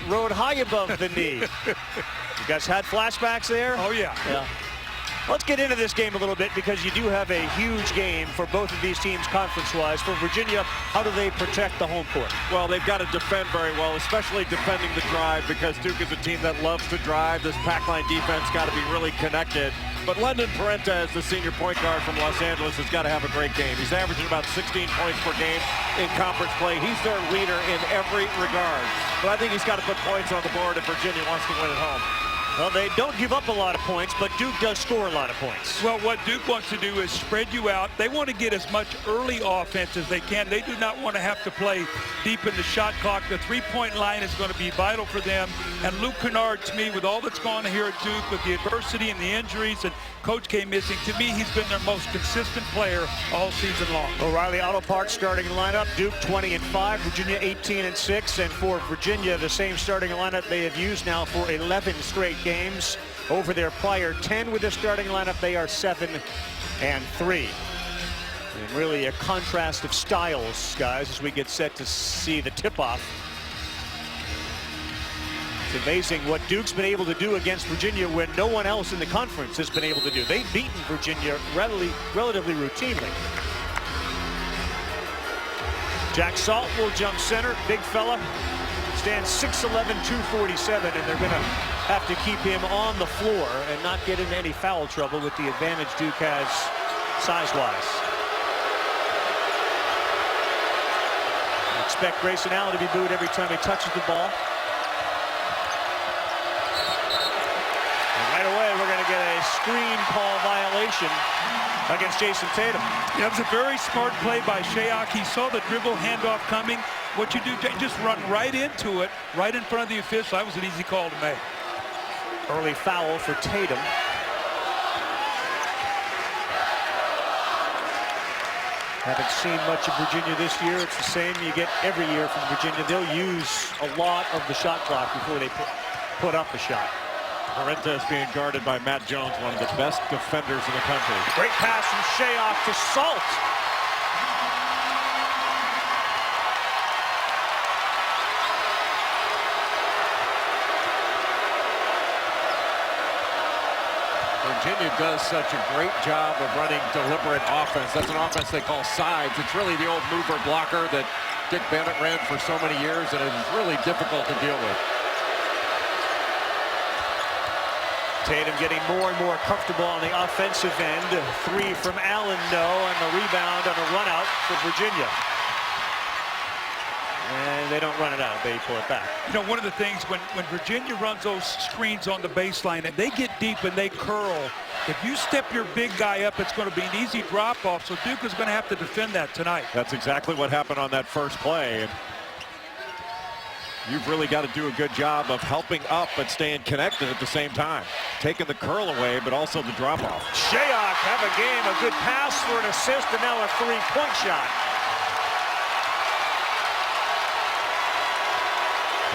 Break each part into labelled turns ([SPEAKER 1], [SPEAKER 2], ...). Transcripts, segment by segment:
[SPEAKER 1] rode high above the knee. You guys had flashbacks there?
[SPEAKER 2] Oh, yeah.
[SPEAKER 1] Yeah. Let's get into this game a little bit because you do have a huge game for both of these teams conference-wise. For Virginia, how do they protect the home court?
[SPEAKER 3] Well, they've got to defend very well, especially defending the drive, because Duke is a team that loves to drive. This pack line defense got to be really connected. But London Parenta, the senior point guard from Los Angeles, has got to have a great game. He's averaging about 16 points per game in conference play. He's their leader in every regard. But I think he's got to put points on the board if Virginia wants to win at home.
[SPEAKER 1] Well, they don't give up a lot of points, but Duke does score a lot of points.
[SPEAKER 2] Well, what Duke wants to do is spread you out. They want to get as much early offense as they can. They do not want to have to play deep in the shot clock. The three-point line is going to be vital for them. And Luke Kennard, to me, with all that's gone on here at Duke, with the adversity and the injuries and Coach K missing, to me, he's been their most consistent player all season long.
[SPEAKER 1] O'Reilly Auto Parts starting lineup. Duke 20-5, Virginia 18-6, and for Virginia, the same starting lineup they have used now for 11 straight games. Over their prior 10 with the starting lineup, they are 7-3. And really a contrast of styles, guys, as we get set to see the tip-off. It's amazing what Duke's been able to do against Virginia when no one else in the conference has been able to do. They've beaten Virginia relatively routinely. Jack Salt will jump center, big fella. Stands 6'11", 247, and they're going to have to keep him on the floor and not get into any foul trouble with the advantage Duke has size-wise. Expect Grayson Allen to be booed every time he touches the ball. And right away, we're going to get a screen call violation against Jason Tatum.
[SPEAKER 2] That was a very smart play by Shayok. He saw the dribble handoff coming. What you do, just run right into it, right in front of the official. That was an easy call to make.
[SPEAKER 1] Early foul for Tatum. Haven't seen much of Virginia this year. It's the same you get every year from Virginia. They'll use a lot of the shot clock before they put up a shot.
[SPEAKER 3] Parenta is being guarded by Matt Jones, one of the best defenders in the country.
[SPEAKER 1] Great pass from Shayok to Salt.
[SPEAKER 3] Virginia does such a great job of running deliberate offense. That's an offense they call sides. It's really the old mover blocker that Dick Bennett ran for so many years, and it is really difficult to deal with.
[SPEAKER 1] Tatum getting more and more comfortable on the offensive end. Three from Allen, no, and the rebound on a run out for Virginia. And they don't run it out, they pull it back.
[SPEAKER 2] You know, one of the things when Virginia runs those screens on the baseline and they get deep and they curl, if you step your big guy up, it's going to be an easy drop-off, so Duke is going to have to defend that tonight.
[SPEAKER 3] That's exactly what happened on that first play. You've really got to do a good job of helping up but staying connected at the same time. Taking the curl away, but also the drop-off.
[SPEAKER 1] Shayok have a game, a good pass for an assist, and now a three-point shot.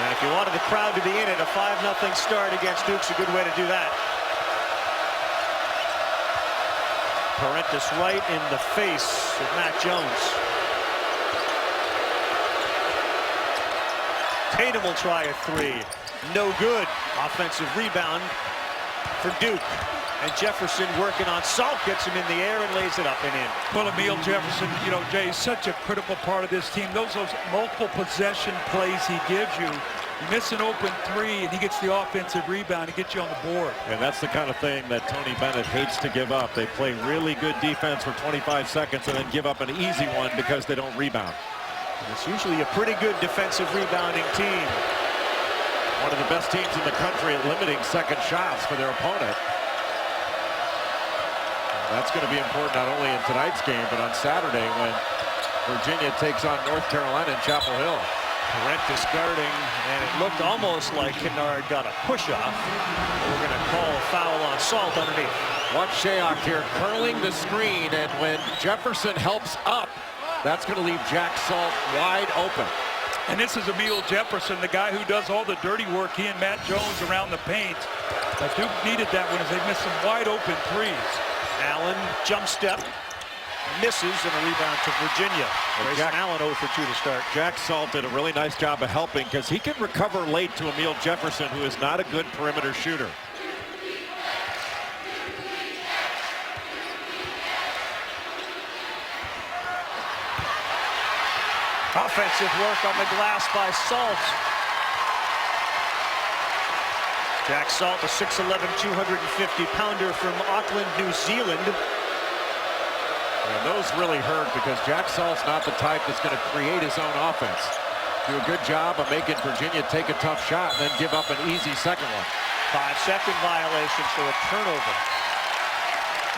[SPEAKER 1] And if you wanted the crowd to be in it, a 5-0 start against Duke's a good way to do that. Parentis right in the face of Matt Jones. Tatum will try a three. No good. Offensive rebound for Duke. And Jefferson working on Salt, gets him in the air and lays it up and in.
[SPEAKER 2] Well, Emil Jefferson, you know, Jay, is such a critical part of this team. Those multiple possession plays he gives you. You miss an open three, and he gets the offensive rebound and gets you on the board.
[SPEAKER 3] And that's the kind of thing that Tony Bennett hates to give up. They play really good defense for 25 seconds and then give up an easy one because they don't rebound.
[SPEAKER 1] It's usually a pretty good defensive rebounding team.
[SPEAKER 3] One of the best teams in the country at limiting second shots for their opponent. That's going to be important not only in tonight's game, but on Saturday when Virginia takes on North Carolina in Chapel Hill.
[SPEAKER 1] Parentis guarding, and it looked almost like Kennard got a push-off. We're going to call a foul on Salt underneath.
[SPEAKER 3] Watch Shayok here curling the screen, and when Jefferson helps up, that's going to leave Jack Salt wide open.
[SPEAKER 2] And this is Emil Jefferson, the guy who does all the dirty work, he and Matt Jones around the paint. But Duke needed that one as they missed some wide open threes.
[SPEAKER 1] Allen, jump step. misses, and a rebound to Virginia. Grayson Allen 0 for 2 to start.
[SPEAKER 3] Jack Salt did a really nice job of helping because he can recover late to Emil Jefferson, who is not a good perimeter shooter.
[SPEAKER 1] Offensive work on the glass by Salt. Jack Salt, a 6'11", 250-pounder from Auckland, New Zealand.
[SPEAKER 3] And those really hurt because Jack Salt's not the type that's going to create his own offense. Do a good job of making Virginia take a tough shot and then give up an easy second one.
[SPEAKER 1] 5-second violation, so a turnover.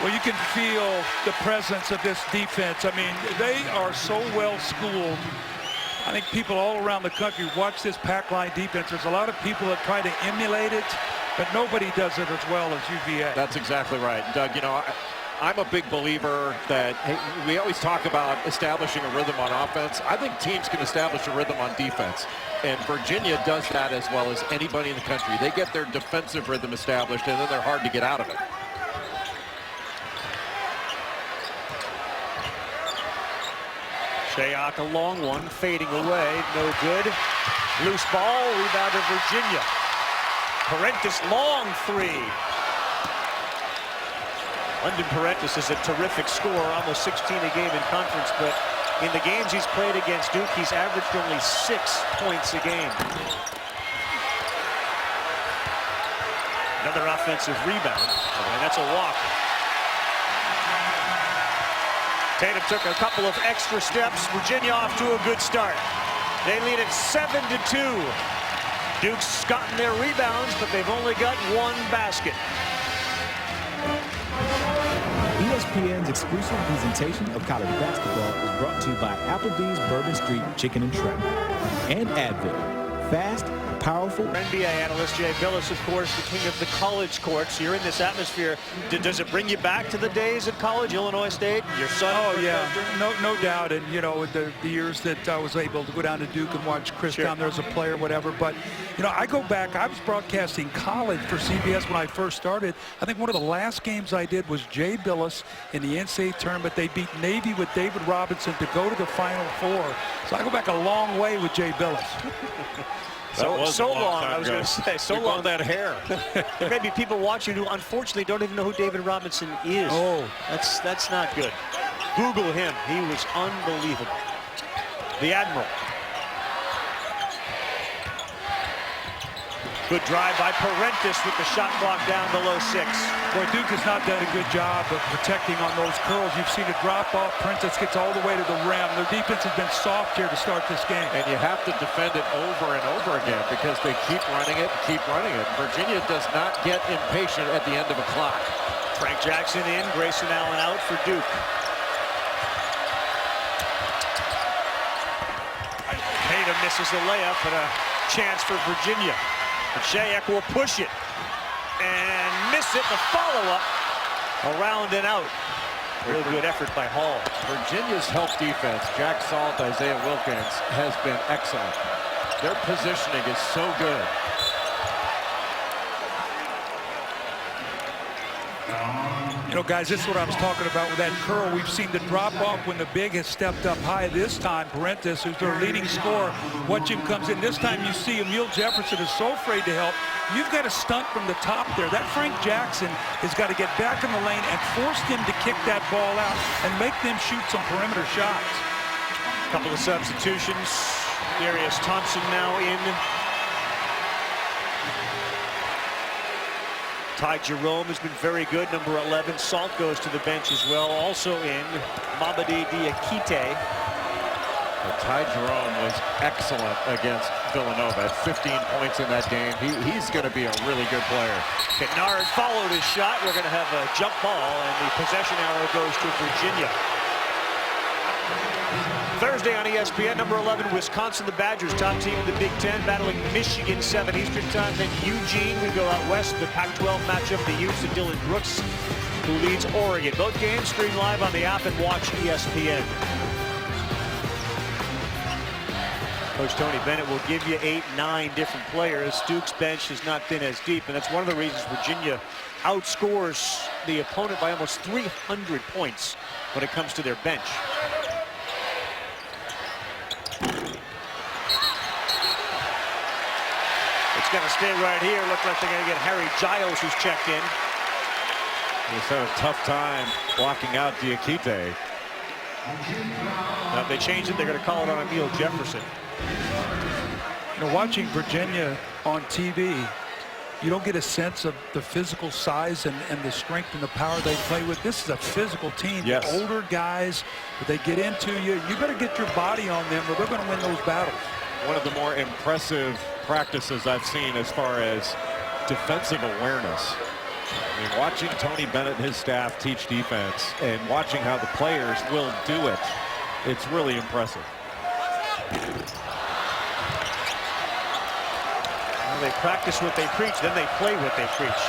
[SPEAKER 2] Well, you can feel the presence of this defense. I mean, they are so well schooled. I think people all around the country watch this pack line defense. There's a lot of people that try to emulate it, but nobody does it as well as UVA.
[SPEAKER 3] That's exactly right. Doug, you know, I'm a big believer that we always talk about establishing a rhythm on offense. I think teams can establish a rhythm on defense, and Virginia does that as well as anybody in the country. They get their defensive rhythm established, and then they're hard to get out of it.
[SPEAKER 1] Shayok, a long one, fading away, no good. Loose ball, rebound to Virginia. Parentis, long three. London Parentis is a terrific scorer, almost 16 a game in conference, but in the games he's played against Duke, he's averaged only 6 points a game. Another offensive rebound, and that's a walk. Tatum took a couple of extra steps. Virginia off to a good start. They lead at 7-2. Duke's gotten their rebounds, but they've only got one basket.
[SPEAKER 4] ESPN's exclusive presentation of college basketball is brought to you by Applebee's Bourbon Street Chicken and Shrimp and Advil. Fast, powerful.
[SPEAKER 1] NBA analyst Jay Billis, of course, the king of the college courts. You're in this atmosphere. Does it bring you back to the days at college, Illinois State? Your son?
[SPEAKER 2] Oh, yeah, no doubt. And, you know, the years that I was able to go down to Duke and watch Chris down there as a player, whatever. But, you know, I go back. I was broadcasting college for CBS when I first started. I think one of the last games I did was Jay Billis in the NCAA tournament. They beat Navy with David Robinson to go to the Final Four. So I go back a long way with Jay Billis.
[SPEAKER 1] So long, I was going to say, so long
[SPEAKER 3] that hair.
[SPEAKER 1] There may be people watching who unfortunately don't even know who David Robinson is.
[SPEAKER 2] Oh,
[SPEAKER 1] that's not good. Google him. He was unbelievable. The Admiral. Good drive by Parentis with the shot clock down below 6.
[SPEAKER 2] Boy, Duke has not done a good job of protecting on those curls. You've seen it drop off. Parentis gets all the way to the rim. Their defense has been soft here to start this game.
[SPEAKER 3] And you have to defend it over and over again because they keep running it, keep running it. Virginia does not get impatient at the end of a clock.
[SPEAKER 1] Frank Jackson in, Grayson Allen out for Duke. Tatum misses the layup, but a chance for Virginia. But Shayok will push it and miss it. The follow-up around and out. Real good effort by Hall.
[SPEAKER 3] Virginia's help defense, Jack Salt, Isaiah Wilkins, has been excellent. Their positioning is so good.
[SPEAKER 2] You know, guys, this is what I was talking about with that curl. We've seen the drop off when the big has stepped up high this time. Parentis, who's their leading scorer, watch him comes in. This time you see Emil Jefferson is so afraid to help. You've got to stunt from the top there. That Frank Jackson has got to get back in the lane and force them to kick that ball out and make them shoot some perimeter shots.
[SPEAKER 1] Couple of substitutions. Darius Thompson now in. Ty Jerome has been very good, number 11. Salt goes to the bench as well. Also in, Mamadi Diakite.
[SPEAKER 3] Ty Jerome was excellent against Villanova at 15 points in that game. He's going to be a really good player.
[SPEAKER 1] Kennard followed his shot. We're going to have a jump ball, and the possession arrow goes to Virginia. Thursday on ESPN, number 11, Wisconsin, the Badgers, top team in the Big Ten, battling Michigan, 7 Eastern time. Then Eugene, we go out west, the Pac-12 matchup, the Utes and Dylan Brooks, who leads Oregon. Both games streamed live on the app and watch ESPN. Coach Tony Bennett will give you 8, 9 different players. Duke's bench has not been as deep, and that's one of the reasons Virginia outscores the opponent by almost 300 points when it comes to their bench. It's going to stay right here. Looks like they're going to get Harry Giles, who's checked in.
[SPEAKER 3] He's had a tough time blocking out Diakite.
[SPEAKER 1] Now, if they change it, they're going to call it on Emil Jefferson.
[SPEAKER 2] You know, watching Virginia on TV, you don't get a sense of the physical size and the strength and the power they play with. This is a physical team.
[SPEAKER 3] Yes.
[SPEAKER 2] Older guys, if they get into you, you better get your body on them or they're going to win those battles.
[SPEAKER 3] One of the more impressive practices I've seen as far as defensive awareness. I mean, watching Tony Bennett and his staff teach defense and watching how the players will do it, it's really impressive.
[SPEAKER 1] Well, they practice what they preach, then they play what they preach.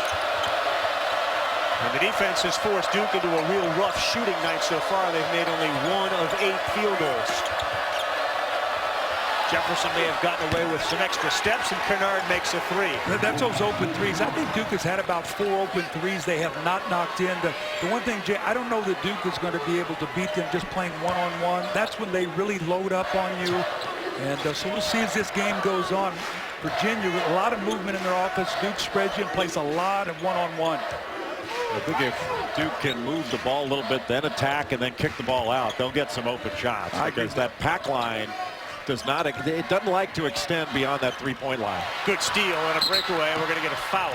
[SPEAKER 1] And the defense has forced Duke into a real rough shooting night so far. They've made only 1 of 8 field goals. Jefferson may have gotten away with some extra steps, and Kennard makes a 3.
[SPEAKER 2] That's those open threes. I think Duke has had about 4 open threes they have not knocked in. The one thing, Jay, I don't know that Duke is going to be able to beat them just playing one-on-one. That's when they really load up on you. And so we'll see as this game goes on. Virginia, with a lot of movement in their offense. Duke spreads you and plays a lot of one-on-one.
[SPEAKER 3] I think if Duke can move the ball a little bit, then attack, and then kick the ball out, they'll get some open shots. Because that pack line does not, it doesn't like to extend beyond that 3-point line.
[SPEAKER 1] Good steal and a breakaway, and we're going to get a foul.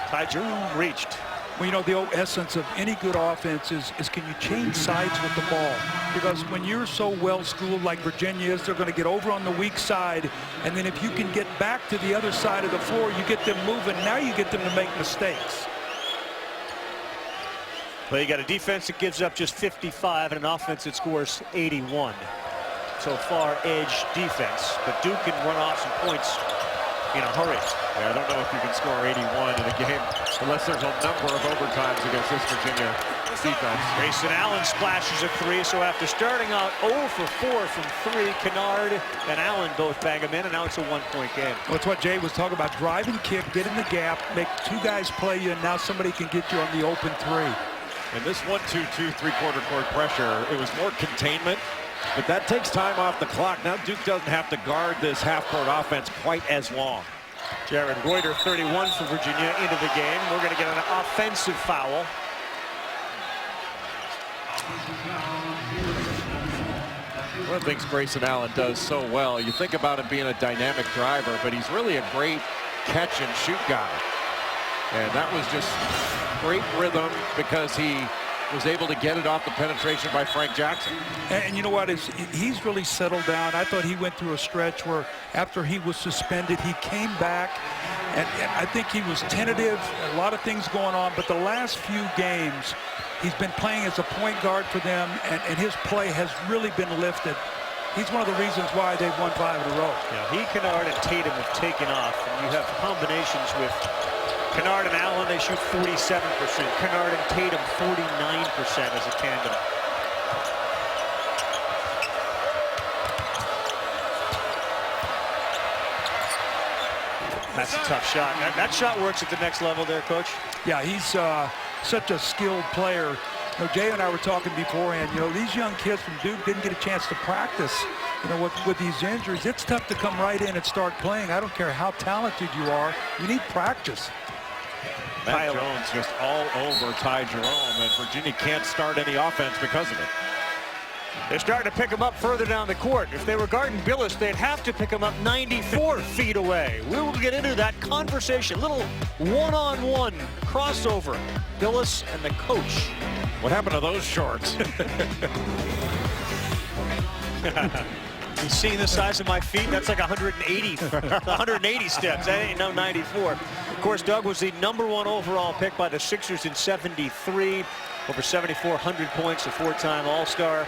[SPEAKER 1] Ty Jerome reached.
[SPEAKER 2] Well, you know, the essence of any good offense is can you change sides with the ball? Because when you're so well-schooled like Virginia is, they're going to get over on the weak side, and then if you can get back to the other side of the floor, you get them moving. Now you get them to make mistakes.
[SPEAKER 1] Well, you got a defense that gives up just 55 and an offense that scores 81. So far, edge defense, but Duke can run off some points in a hurry.
[SPEAKER 3] Yeah, I don't know if you can score 81 in a game unless there's a number of overtimes against this Virginia defense.
[SPEAKER 1] Grayson Allen splashes a 3, so after starting out 0 for 4 from 3, Kennard and Allen both bag them in, and now it's a 1-point game.
[SPEAKER 2] Well, it's what Jay was talking about. Drive and kick, get in the gap, make 2 guys play you, and now somebody can get you on the open 3.
[SPEAKER 3] In this 1-2-2 3-quarter court pressure, it was more containment, but that takes time off the clock. Now Duke doesn't have to guard this half-court offense quite as long.
[SPEAKER 1] Jared Reuter, 31 for Virginia, into the game. We're going to get an offensive foul.
[SPEAKER 3] One of the things Grayson Allen does so well, you think about him being a dynamic driver, but he's really a great catch and shoot guy. And that was just great rhythm because he was able to get it off the penetration by Frank Jackson.
[SPEAKER 2] And you know what? He's really settled down. I thought he went through a stretch where after he was suspended, he came back. And I think he was tentative, a lot of things going on. But the last few games, he's been playing as a point guard for them, and his play has really been lifted. He's one of the reasons why they've won 5 in a row.
[SPEAKER 1] Yeah, he, Kennard, and Tatum have taken off. And you have combinations with Kennard and Allen, they shoot 47%. Kennard and Tatum, 49% as a tandem. That's a tough shot. That shot works at the next level there, Coach.
[SPEAKER 2] Yeah, he's such a skilled player. You know, Jay and I were talking beforehand, you know, these young kids from Duke didn't get a chance to practice, you know, with these injuries. It's tough to come right in and start playing. I don't care how talented you are. You need practice.
[SPEAKER 3] Matt Jones just all over Ty Jerome, and Virginia can't start any offense because of it.
[SPEAKER 1] They're starting to pick him up further down the court. If they were guarding Billis, they'd have to pick him up 94 feet away. We will get into that conversation. Little one-on-one crossover. Billis and the coach.
[SPEAKER 3] What happened to those shorts?
[SPEAKER 1] You see the size of my feet? That's like 180 steps. That ain't no 94. Of course, Doug was the #1 overall pick by the Sixers in '73. Over 7,400 points, a 4-time All-Star.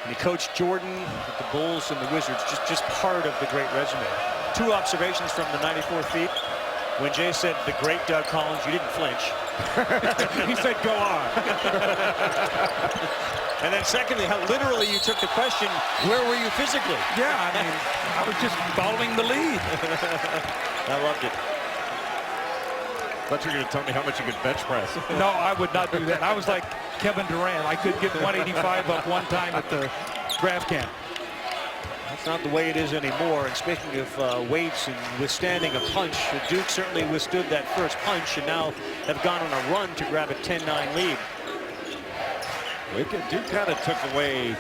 [SPEAKER 1] And he coached Jordan with the Bulls and the Wizards, just part of the great resume. 2 observations from the 94 feet. When Jay said the great Doug Collins, you didn't flinch.
[SPEAKER 3] He said, go on.
[SPEAKER 1] And then secondly, how literally you took the question, where were you physically?
[SPEAKER 2] Yeah, I mean, I was just following the lead.
[SPEAKER 1] I loved it.
[SPEAKER 3] Thought you were going to tell me how much you could bench press.
[SPEAKER 2] No, I would not do that. I was like Kevin Durant. I could get 185 up one time at the draft camp.
[SPEAKER 1] That's not the way it is anymore. And speaking of weights and withstanding a punch, Duke certainly withstood that first punch and now have gone on a run to grab a 10-9 lead.
[SPEAKER 3] Duke kind of took away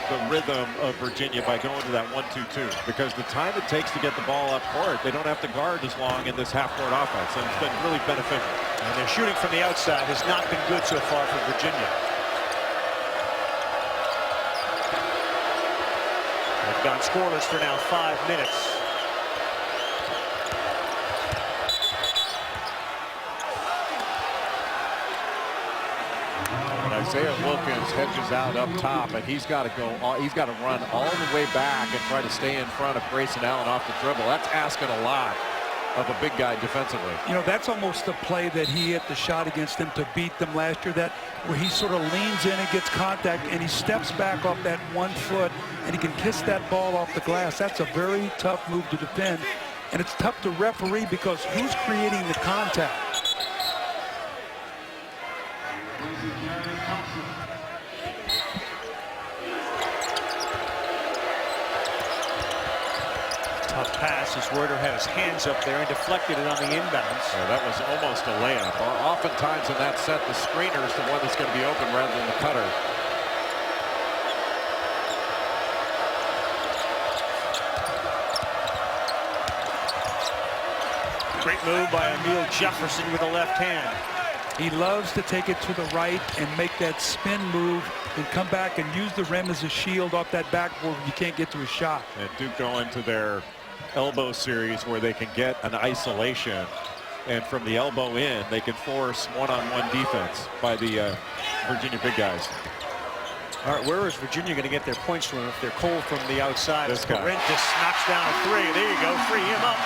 [SPEAKER 3] the rhythm of Virginia by going to that 1-2-2 because the time it takes to get the ball up court, they don't have to guard as long in this half-court offense, and it's been really beneficial.
[SPEAKER 1] And their shooting from the outside has not been good so far for Virginia. They've gone scoreless for now 5 minutes.
[SPEAKER 3] Isaiah Wilkins hedges out up top, and he's got to go. He's got to run all the way back and try to stay in front of Grayson Allen off the dribble. That's asking a lot of a big guy defensively.
[SPEAKER 2] You know, that's almost the play that he hit the shot against them to beat them last year. That where he sort of leans in and gets contact, and he steps back off that 1 foot, and he can kiss that ball off the glass. That's a very tough move to defend, and it's tough to referee because who's creating the contact?
[SPEAKER 1] Tough pass as Werder had his hands up there and deflected it on the inbounds.
[SPEAKER 3] Yeah, that was almost a layup. Oftentimes in that set, the screener is the one that's going to be open rather than the cutter.
[SPEAKER 1] Great move by Emil Jefferson with the left hand.
[SPEAKER 2] He loves to take it to the right and make that spin move and come back and use the rim as a shield off that backboard when you can't get to a shot.
[SPEAKER 3] And Duke go into their elbow series where they can get an isolation, and from the elbow in they can force one-on-one defense by the Virginia big guys.
[SPEAKER 1] All right, where is Virginia going to get their points from if they're cold from the outside?
[SPEAKER 3] This guy.
[SPEAKER 1] Parentis knocks down a three. There you go, free him up.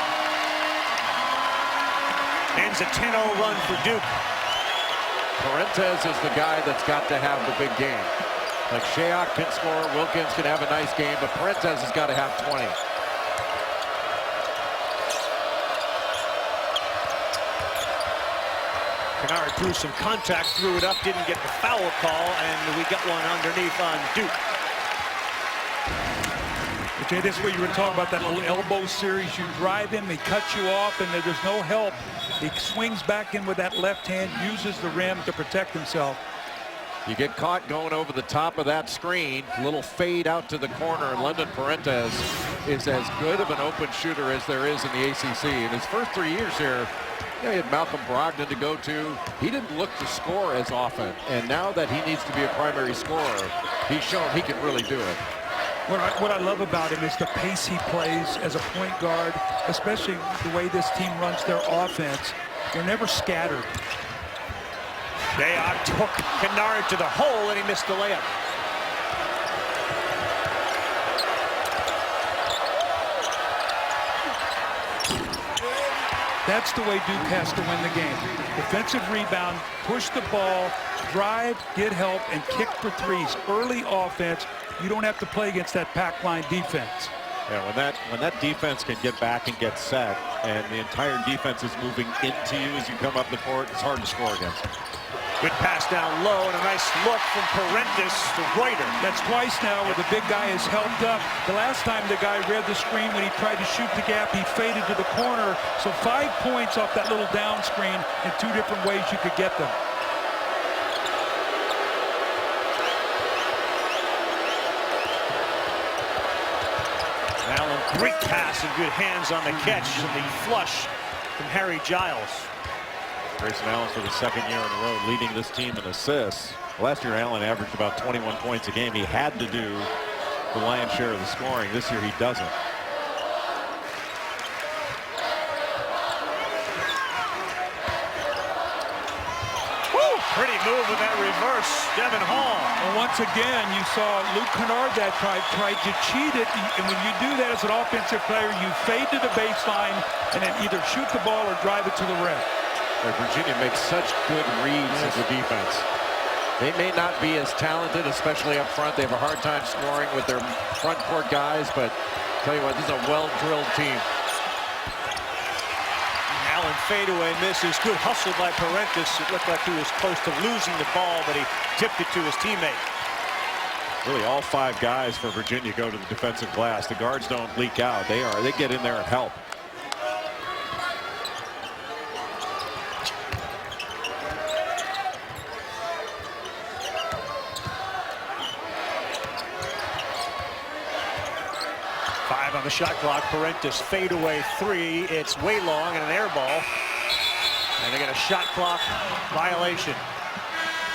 [SPEAKER 1] Ends a 10-0 run for Duke.
[SPEAKER 3] Parentis is the guy that's got to have the big game. Like Shayok can score, Wilkins can have a nice game, but Parentis has got to have 20.
[SPEAKER 1] Kennard threw some contact, threw it up, didn't get the foul call, and we got one underneath on Duke.
[SPEAKER 2] Okay, this is where you were talking about that little elbow series. You drive him, he cuts you off, and there's no help. He swings back in with that left hand, uses the rim to protect himself.
[SPEAKER 3] You get caught going over the top of that screen, little fade out to the corner, and London Parentis is as good of an open shooter as there is in the ACC. In his first 3 years here, he had Malcolm Brogdon to go to. He didn't look to score as often, and now that he needs to be a primary scorer, he's shown he can really do it.
[SPEAKER 2] What I love about him is the pace he plays as a point guard, especially the way this team runs their offense. They're never scattered.
[SPEAKER 1] Shayok took Kennard to the hole, and he missed the layup.
[SPEAKER 2] That's the way Duke has to win the game. Defensive rebound, push the ball, drive, get help, and kick for threes. Early offense. You don't have to play against that pack line defense.
[SPEAKER 3] Yeah, when that defense can get back and get set, and the entire defense is moving into you as you come up the court, it's hard to score against.
[SPEAKER 1] Good pass down low, and a nice look from Parentis to Reuter.
[SPEAKER 2] That's twice now where the big guy is helped up. The last time the guy read the screen when he tried to shoot the gap, he faded to the corner. So 5 points off that little down screen in 2 different ways you could get them.
[SPEAKER 1] Allen, great pass and good hands on the catch, and the flush from Harry Giles.
[SPEAKER 3] Grayson Allen for the 2nd year in a row leading this team in assists. Last year Allen averaged about 21 points a game. He had to do the lion's share of the scoring. This year he doesn't.
[SPEAKER 1] Pretty move with that reverse, Devin Hall.
[SPEAKER 2] And once again, you saw Luke Kennard that tried to cheat it. And when you do that as an offensive player, you fade to the baseline and then either shoot the ball or drive it to the rim.
[SPEAKER 3] Virginia makes such good reads as a defense. They may not be as talented, especially up front. They have a hard time scoring with their front court guys, but tell you what, this is a well-drilled team.
[SPEAKER 1] Allen fadeaway misses. Good hustle by Parentis. It looked like he was close to losing the ball, but he tipped it to his teammate.
[SPEAKER 3] Really, all 5 guys for Virginia go to the defensive glass. The guards don't leak out. They get in there and help.
[SPEAKER 1] On the shot clock, Parentis fadeaway 3. It's way long and an air ball. And they get a shot clock violation.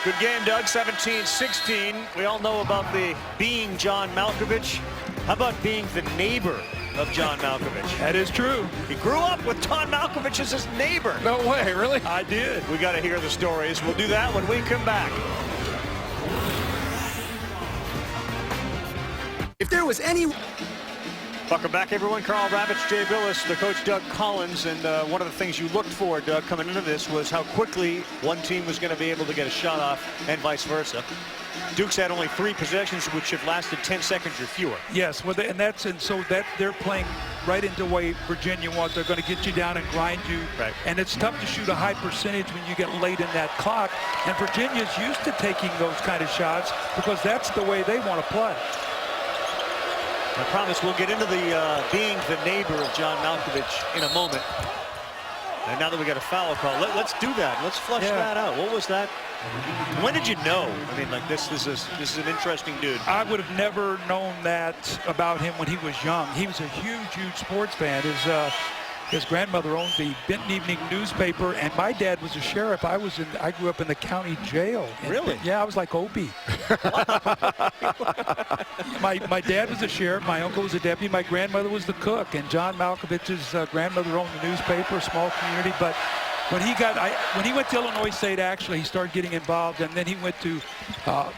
[SPEAKER 1] Good game, Doug. 17-16. We all know about the being John Malkovich. How about being the neighbor of John Malkovich?
[SPEAKER 2] That is true.
[SPEAKER 1] He grew up with John Malkovich as his neighbor.
[SPEAKER 3] No way, really?
[SPEAKER 2] I did.
[SPEAKER 1] We got to hear the stories. We'll do that when we come back.
[SPEAKER 5] If there was any...
[SPEAKER 1] Welcome back, everyone. Carl Ravitch, Jay Billis, the coach Doug Collins, and one of the things you looked for, Doug, coming into this was how quickly one team was going to be able to get a shot off and vice versa. Duke's had only 3 possessions, which have lasted 10 seconds or fewer.
[SPEAKER 2] Yes, well, so they're playing right into the way Virginia wants. They're going to get you down and grind you,
[SPEAKER 1] right. And
[SPEAKER 2] it's tough to shoot a high percentage when you get late in that clock. And Virginia's used to taking those kind of shots because that's the way they want to play.
[SPEAKER 1] I promise we'll get into the being the neighbor of John Malkovich in a moment. And now that we got a foul call, let's do that. Let's flush that out. What was that? When did you know? I mean, like, this is an interesting dude.
[SPEAKER 2] I would have never known that about him when he was young. He was a huge sports fan. His grandmother owned the Benton Evening newspaper, and my dad was a sheriff. I grew up in the county jail.
[SPEAKER 1] Really?
[SPEAKER 2] Yeah, I was like Opie. My dad was a sheriff. My uncle was a deputy. My grandmother was the cook. And John Malkovich's grandmother owned the newspaper, a small community. But when he went to Illinois State, actually, he started getting involved, and then he went to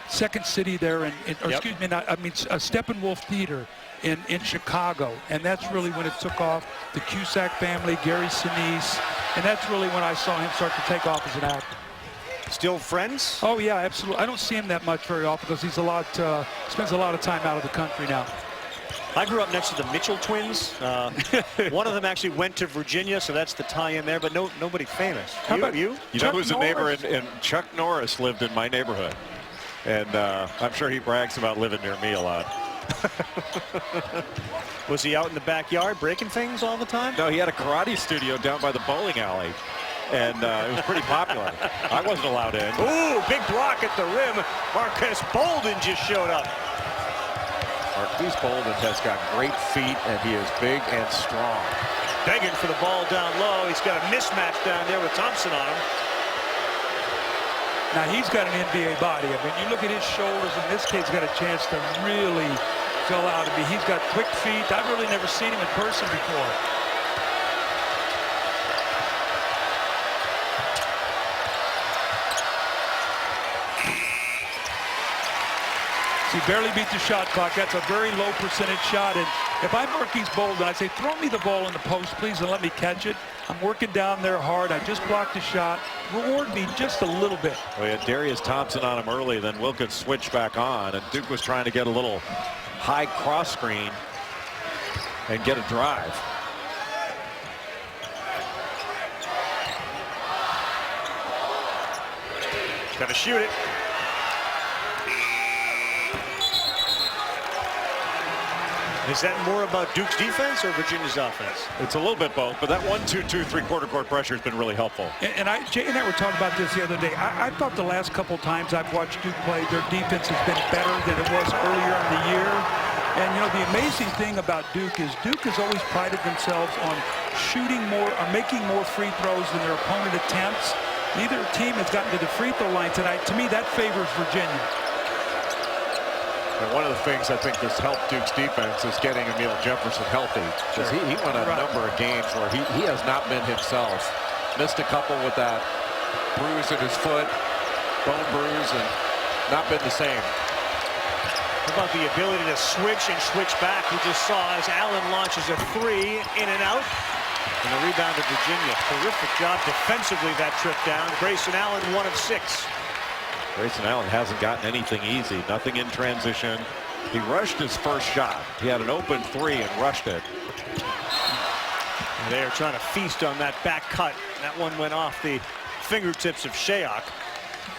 [SPEAKER 2] Second City there, Steppenwolf Theater in Chicago, and that's really when it took off. The Cusack family, Gary Sinise, and that's really when I saw him start to take off as an actor.
[SPEAKER 1] Still friends?
[SPEAKER 2] Oh yeah, absolutely. I don't see him that much very often because he's spends a lot of time out of the country now.
[SPEAKER 1] I grew up next to the Mitchell twins. One of them actually went to Virginia, so that's the tie-in there, but nobody famous.
[SPEAKER 3] You know who's a neighbor?
[SPEAKER 1] And
[SPEAKER 3] Chuck Norris lived in my neighborhood, and I'm sure he brags about living near me a lot.
[SPEAKER 1] Was he out in the backyard breaking things all the time?
[SPEAKER 3] No, he had a karate studio down by the bowling alley, and it was pretty popular. I wasn't allowed in.
[SPEAKER 1] Ooh, big block at the rim. Marquez Bolden just showed up.
[SPEAKER 3] Marquise Bolden has got great feet, and he is big and strong.
[SPEAKER 1] Begging for the ball down low. He's got a mismatch down there with Thompson on him.
[SPEAKER 2] Now, he's got an NBA body. I mean, you look at his shoulders, and this kid's got a chance to really fill out. I mean, he's got quick feet. I've really never seen him in person before. He barely beat the shot clock. That's a very low percentage shot. And if I'm Marquise Bolden, I'd say, throw me the ball in the post, please, and let me catch it. I'm working down there hard. I just blocked the shot. Reward me just a little bit.
[SPEAKER 3] We had Darius Thompson on him early, then Wilkins switched back on, and Duke was trying to get a little high cross screen and get a drive.
[SPEAKER 1] Got to shoot it. Is that more about Duke's defense or Virginia's offense?
[SPEAKER 3] It's a little bit both, but that 1-2-2 three-quarter court pressure has been really helpful.
[SPEAKER 2] And Jay and I were talking about this the other day. I thought the last couple times I've watched Duke play, their defense has been better than it was earlier in the year. And, you know, the amazing thing about Duke is Duke has always prided themselves on shooting more or making more free throws than their opponent attempts. Neither team has gotten to the free throw line tonight. To me, that favors Virginia.
[SPEAKER 3] And one of the things I think that's helped Duke's defense is getting Emil Jefferson healthy. Because he went a number of games where he has not been himself. Missed a couple with that bruise in his foot, bone bruise, and not been the same.
[SPEAKER 1] How about the ability to switch and switch back? We just saw as Allen launches a three, in and out. And the rebound of Virginia. Terrific job defensively that trip down. Grayson Allen, 1 of 6.
[SPEAKER 3] Grayson Allen hasn't gotten anything easy. Nothing in transition. He rushed his first shot. He had an open three and rushed it.
[SPEAKER 1] They are trying to feast on that back cut. That one went off the fingertips of Shayok.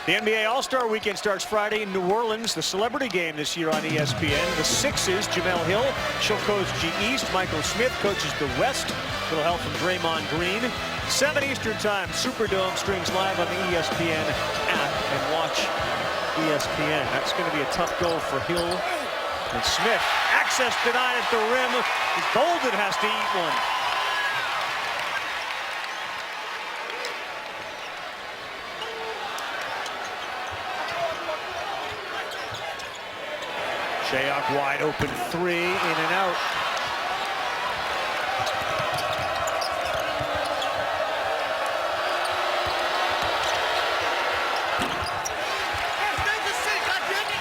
[SPEAKER 1] The NBA All-Star Weekend starts Friday in New Orleans. The celebrity game this year on ESPN. The Sixes, Jamel Hill, she'll coach G East. Michael Smith coaches the West. Little help from Draymond Green. 7 Eastern time, Superdome streams live on the ESPN app and watch ESPN. That's going to be a tough goal for Hill and Smith. Access denied at the rim. Golden has to eat one. Shayok wide open three, in and out.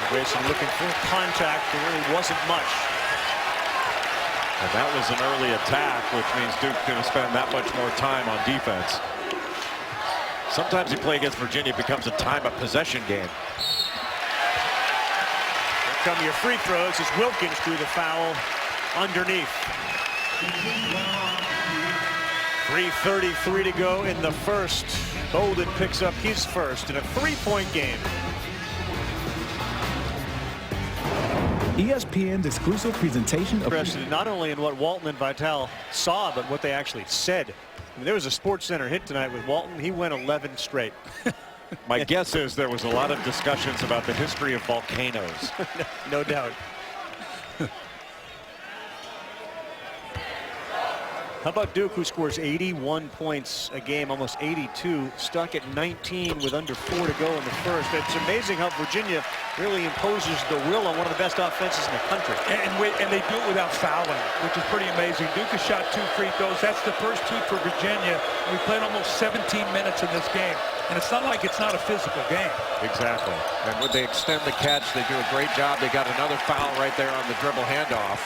[SPEAKER 1] Grayson looking for contact. There really wasn't much.
[SPEAKER 3] And that was an early attack, which means Duke's going to spend that much more time on defense. Sometimes you play against Virginia, it becomes a time of possession game.
[SPEAKER 1] Here come your free throws as Wilkins drew the foul underneath. 3:33 to go in the first. Golden picks up his first in a 3-point game.
[SPEAKER 4] ESPN's exclusive presentation of
[SPEAKER 1] Interested not only in what Walton and Vitale saw, but what they actually said. I mean, there was a Sports Center hit tonight with Walton. He went 11 straight.
[SPEAKER 3] My guess is there was a lot of discussions about the history of volcanoes.
[SPEAKER 1] No doubt. How about Duke, who scores 81 points a game, almost 82, stuck at 19 with under 4 to go in the first. It's amazing how Virginia really imposes the will on one of the best offenses in the country.
[SPEAKER 2] And they do it without fouling, which is pretty amazing. Duke has shot 2 free throws. That's the first 2 for Virginia. We played almost 17 minutes in this game. And it's not like it's not a physical game.
[SPEAKER 3] Exactly. And when they extend the catch, they do a great job. They got another foul right there on the dribble handoff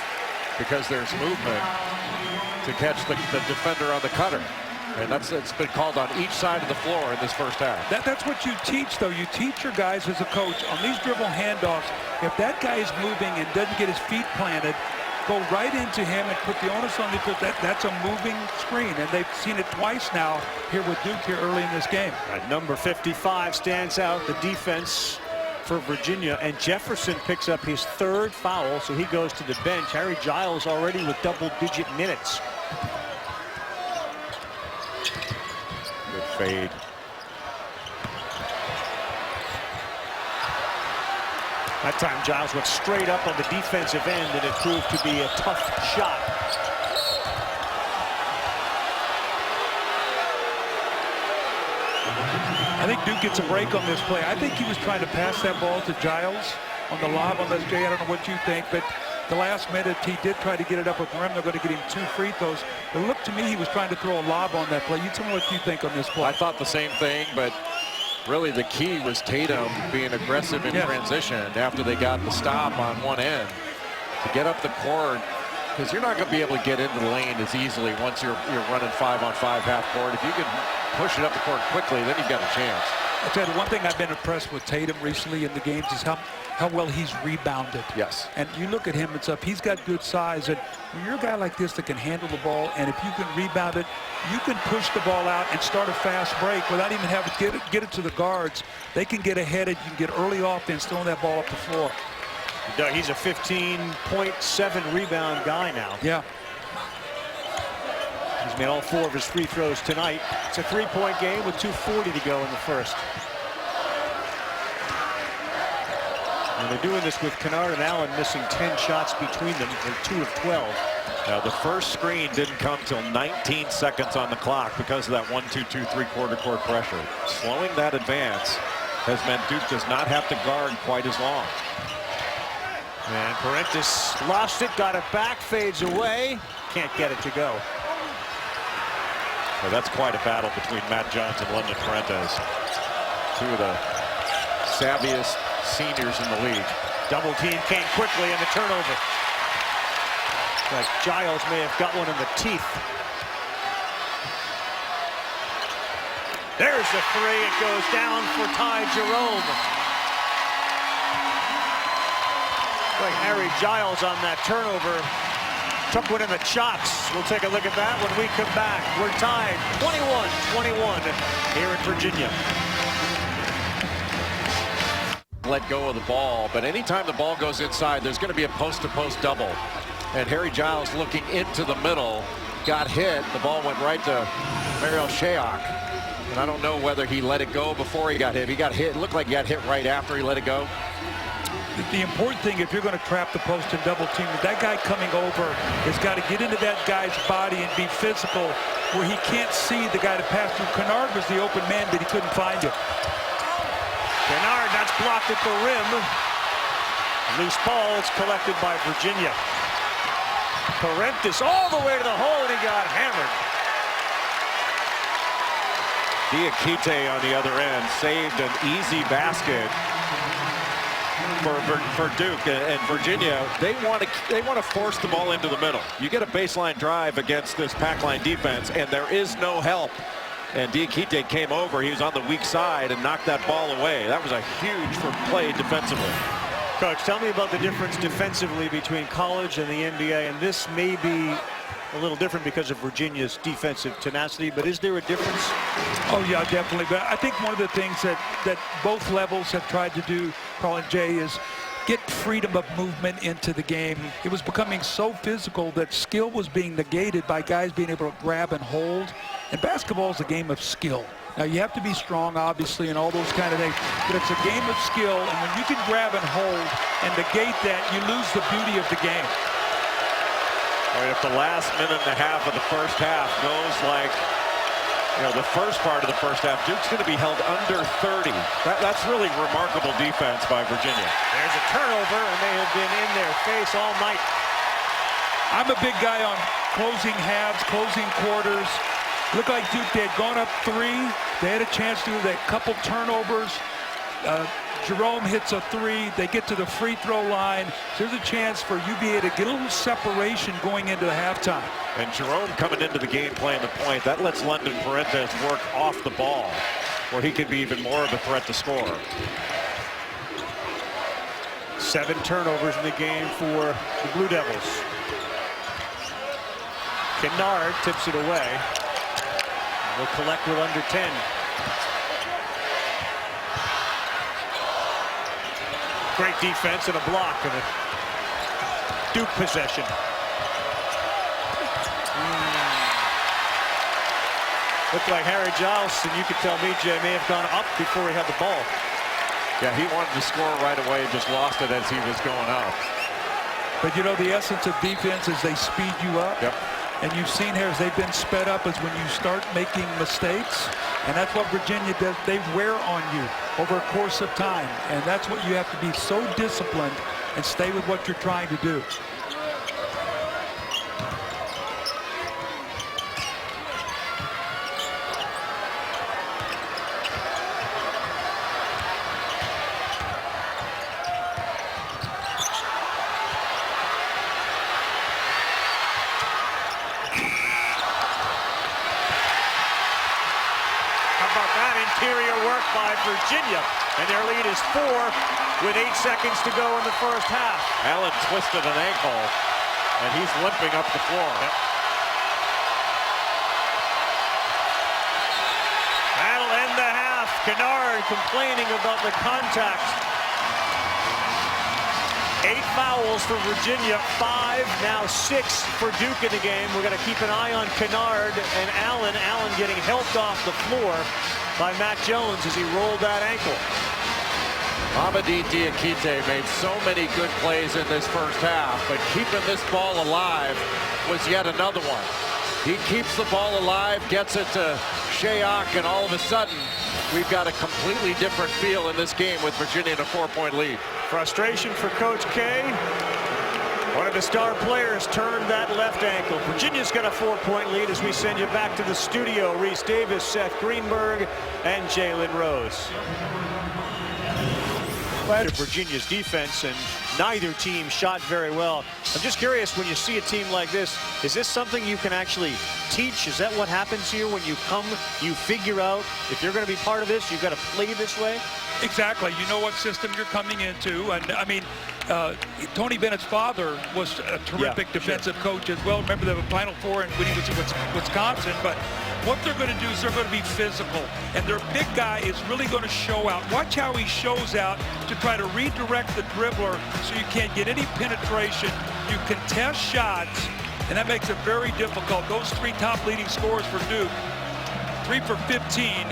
[SPEAKER 3] because there's movement to catch the defender on the cutter. And it's been called on each side of the floor in this first half.
[SPEAKER 2] That's what you teach, though. You teach your guys as a coach on these dribble handoffs. If that guy is moving and doesn't get his feet planted, go right into him and put the onus on the foot. That's a moving screen, and they've seen it twice now here with Duke here early in this game.
[SPEAKER 1] Number 55 stands out, the defense for Virginia, and Jefferson picks up his 3rd foul, so he goes to the bench. Harry Giles already with double-digit minutes.
[SPEAKER 3] Good fade.
[SPEAKER 1] That time Giles went straight up on the defensive end, and it proved to be a tough shot.
[SPEAKER 2] I think Duke gets a break on this play. I think he was trying to pass that ball to Giles on the lob on this, Jay. I don't know what you think, but the last minute he did try to get it up with the rim. They're going to get him 2 free throws. It looked to me he was trying to throw a lob on that play. You tell me what you think on this play.
[SPEAKER 3] I thought the same thing, but really the key was Tatum being aggressive in transition after they got the stop on one end to get up the court, because you're not going to be able to get into the lane as easily once you're running 5-on-5 half court. If you can push it up the court quickly, then you've got a chance.
[SPEAKER 2] I tell you, one thing I've been impressed with Tatum recently in the games is how well he's rebounded.
[SPEAKER 3] Yes.
[SPEAKER 2] And you look at him, it's up. He's got good size. And when you're a guy like this that can handle the ball, and if you can rebound it, you can push the ball out and start a fast break without even having to get it to the guards. They can get ahead. You can get early offense throwing that ball up the floor.
[SPEAKER 1] He's a 15.7 rebound guy now.
[SPEAKER 2] Yeah.
[SPEAKER 1] He's made all 4 of his free throws tonight. It's a 3-point game with 2:40 to go in the first. And they're doing this with Kennard and Allen missing 10 shots between them. They're 2 of 12.
[SPEAKER 3] Now the first screen didn't come till 19 seconds on the clock because of that 1-2-2 3/4 court pressure. Slowing that advance has meant Duke does not have to guard quite as long.
[SPEAKER 1] And Parentis lost it, got it back, fades away. Can't get it to go.
[SPEAKER 3] Well, that's quite a battle between Matt Jones and London Parentis. 2 of the savviest seniors in the league.
[SPEAKER 1] Double team came quickly and the turnover. Like Giles may have got one in the teeth. There's the 3. It goes down for Ty Jerome. Like Harry Giles on that turnover. Took one in the chops. We'll take a look at that when we come back. We're tied 21-21 here in Virginia.
[SPEAKER 3] Let go of the ball, but anytime the ball goes inside, there's going to be a post-to-post double. And Harry Giles looking into the middle, got hit. The ball went right to Mariel Shayok. And I don't know whether he let it go before he got hit. He got hit. It looked like he got hit right after he let it go.
[SPEAKER 2] The important thing, if you're going to trap the post and double team, that guy coming over has got to get into that guy's body and be physical where he can't see the guy to pass through. Kennard was the open man, but he couldn't find him.
[SPEAKER 1] Kennard, that's blocked at the rim. Loose ball, it's collected by Virginia. Parentis all the way to the hole, and he got hammered.
[SPEAKER 3] Diakite on the other end saved an easy basket for Duke. And Virginia, they want to force the ball into the middle. You get a baseline drive against this pack line defense, and there is no help. And Diakite came over. He was on the weak side and knocked that ball away. That was a huge play defensively.
[SPEAKER 1] Coach, tell me about the difference defensively between college and the NBA. And this may be a little different because of Virginia's defensive tenacity, but is there a difference?
[SPEAKER 2] Oh, yeah, definitely. But I think one of the things that both levels have tried to do, Carl and Jay, is get freedom of movement into the game. It was becoming so physical that skill was being negated by guys being able to grab and hold. And basketball is a game of skill. Now, you have to be strong, obviously, and all those kind of things, but it's a game of skill, and when you can grab and hold and negate that, you lose the beauty of the game.
[SPEAKER 3] Right, if the last minute and a half of the first half goes like, the first part of the first half, Duke's going to be held under 30. That's really remarkable defense by Virginia.
[SPEAKER 1] There's a turnover, and they have been in their face all night.
[SPEAKER 2] I'm a big guy on closing halves, closing quarters. Looked like Duke, they had gone up 3. They had a chance to do that couple turnovers. Jerome hits a 3. They get to the free throw line. So there's a chance for UVA to get a little separation going into the halftime.
[SPEAKER 3] And Jerome coming into the game playing the point, that lets London Parentis work off the ball where he can be even more of a threat to score.
[SPEAKER 1] 7 turnovers in the game for the Blue Devils. Kennard tips it away. Will collect with under 10. Great defense and a block and a Duke possession. Looked like Harry Giles, and you could tell me, Jay, may have gone up before he had the ball.
[SPEAKER 3] Yeah, he wanted to score right away, just lost it as he was going up.
[SPEAKER 2] But the essence of defense is they speed you up.
[SPEAKER 3] Yep.
[SPEAKER 2] And you've seen here as they've been sped up is when you start making mistakes. And that's what Virginia does. They wear on you over a course of time. And that's what you have to be so disciplined and stay with what you're trying to do.
[SPEAKER 1] Interior work by Virginia, and their lead is 4 with 8 seconds to go in the first half.
[SPEAKER 3] Allen twisted an ankle, and he's limping up the floor.
[SPEAKER 1] Yep. That'll end the half. Kennard complaining about the contact. 8 fouls for Virginia, 5, now 6 for Duke in the game. We're going to keep an eye on Kennard and Allen. Allen getting helped off the floor by Matt Jones as he rolled that ankle.
[SPEAKER 3] Mamadi Diakite made so many good plays in this first half, but keeping this ball alive was yet another one. He keeps the ball alive, gets it to Shayok, and all of a sudden, we've got a completely different feel in this game with Virginia in a 4-point lead.
[SPEAKER 1] Frustration for Coach K. One of the star players turned that left ankle. Virginia's got a 4-point lead as we send you back to the studio. Reese Davis, Seth Greenberg, and Jalen Rose. Virginia's defense, and neither team shot very well. I'm just curious, when you see a team like this, is this something you can actually teach? Is that what happens here when you come, you figure out if you're going to be part of this, you've got to play this way?
[SPEAKER 2] Exactly. You know what system you're coming into. And I mean, Tony Bennett's father was a terrific defensive coach as well. Remember the Final Four when he was in Wisconsin. But what they're going to do is they're going to be physical. And their big guy is really going to show out. Watch how he shows out to try to redirect the dribbler so you can't get any penetration. You contest shots, and that makes it very difficult. Those three top leading scorers for Duke, 3 for 15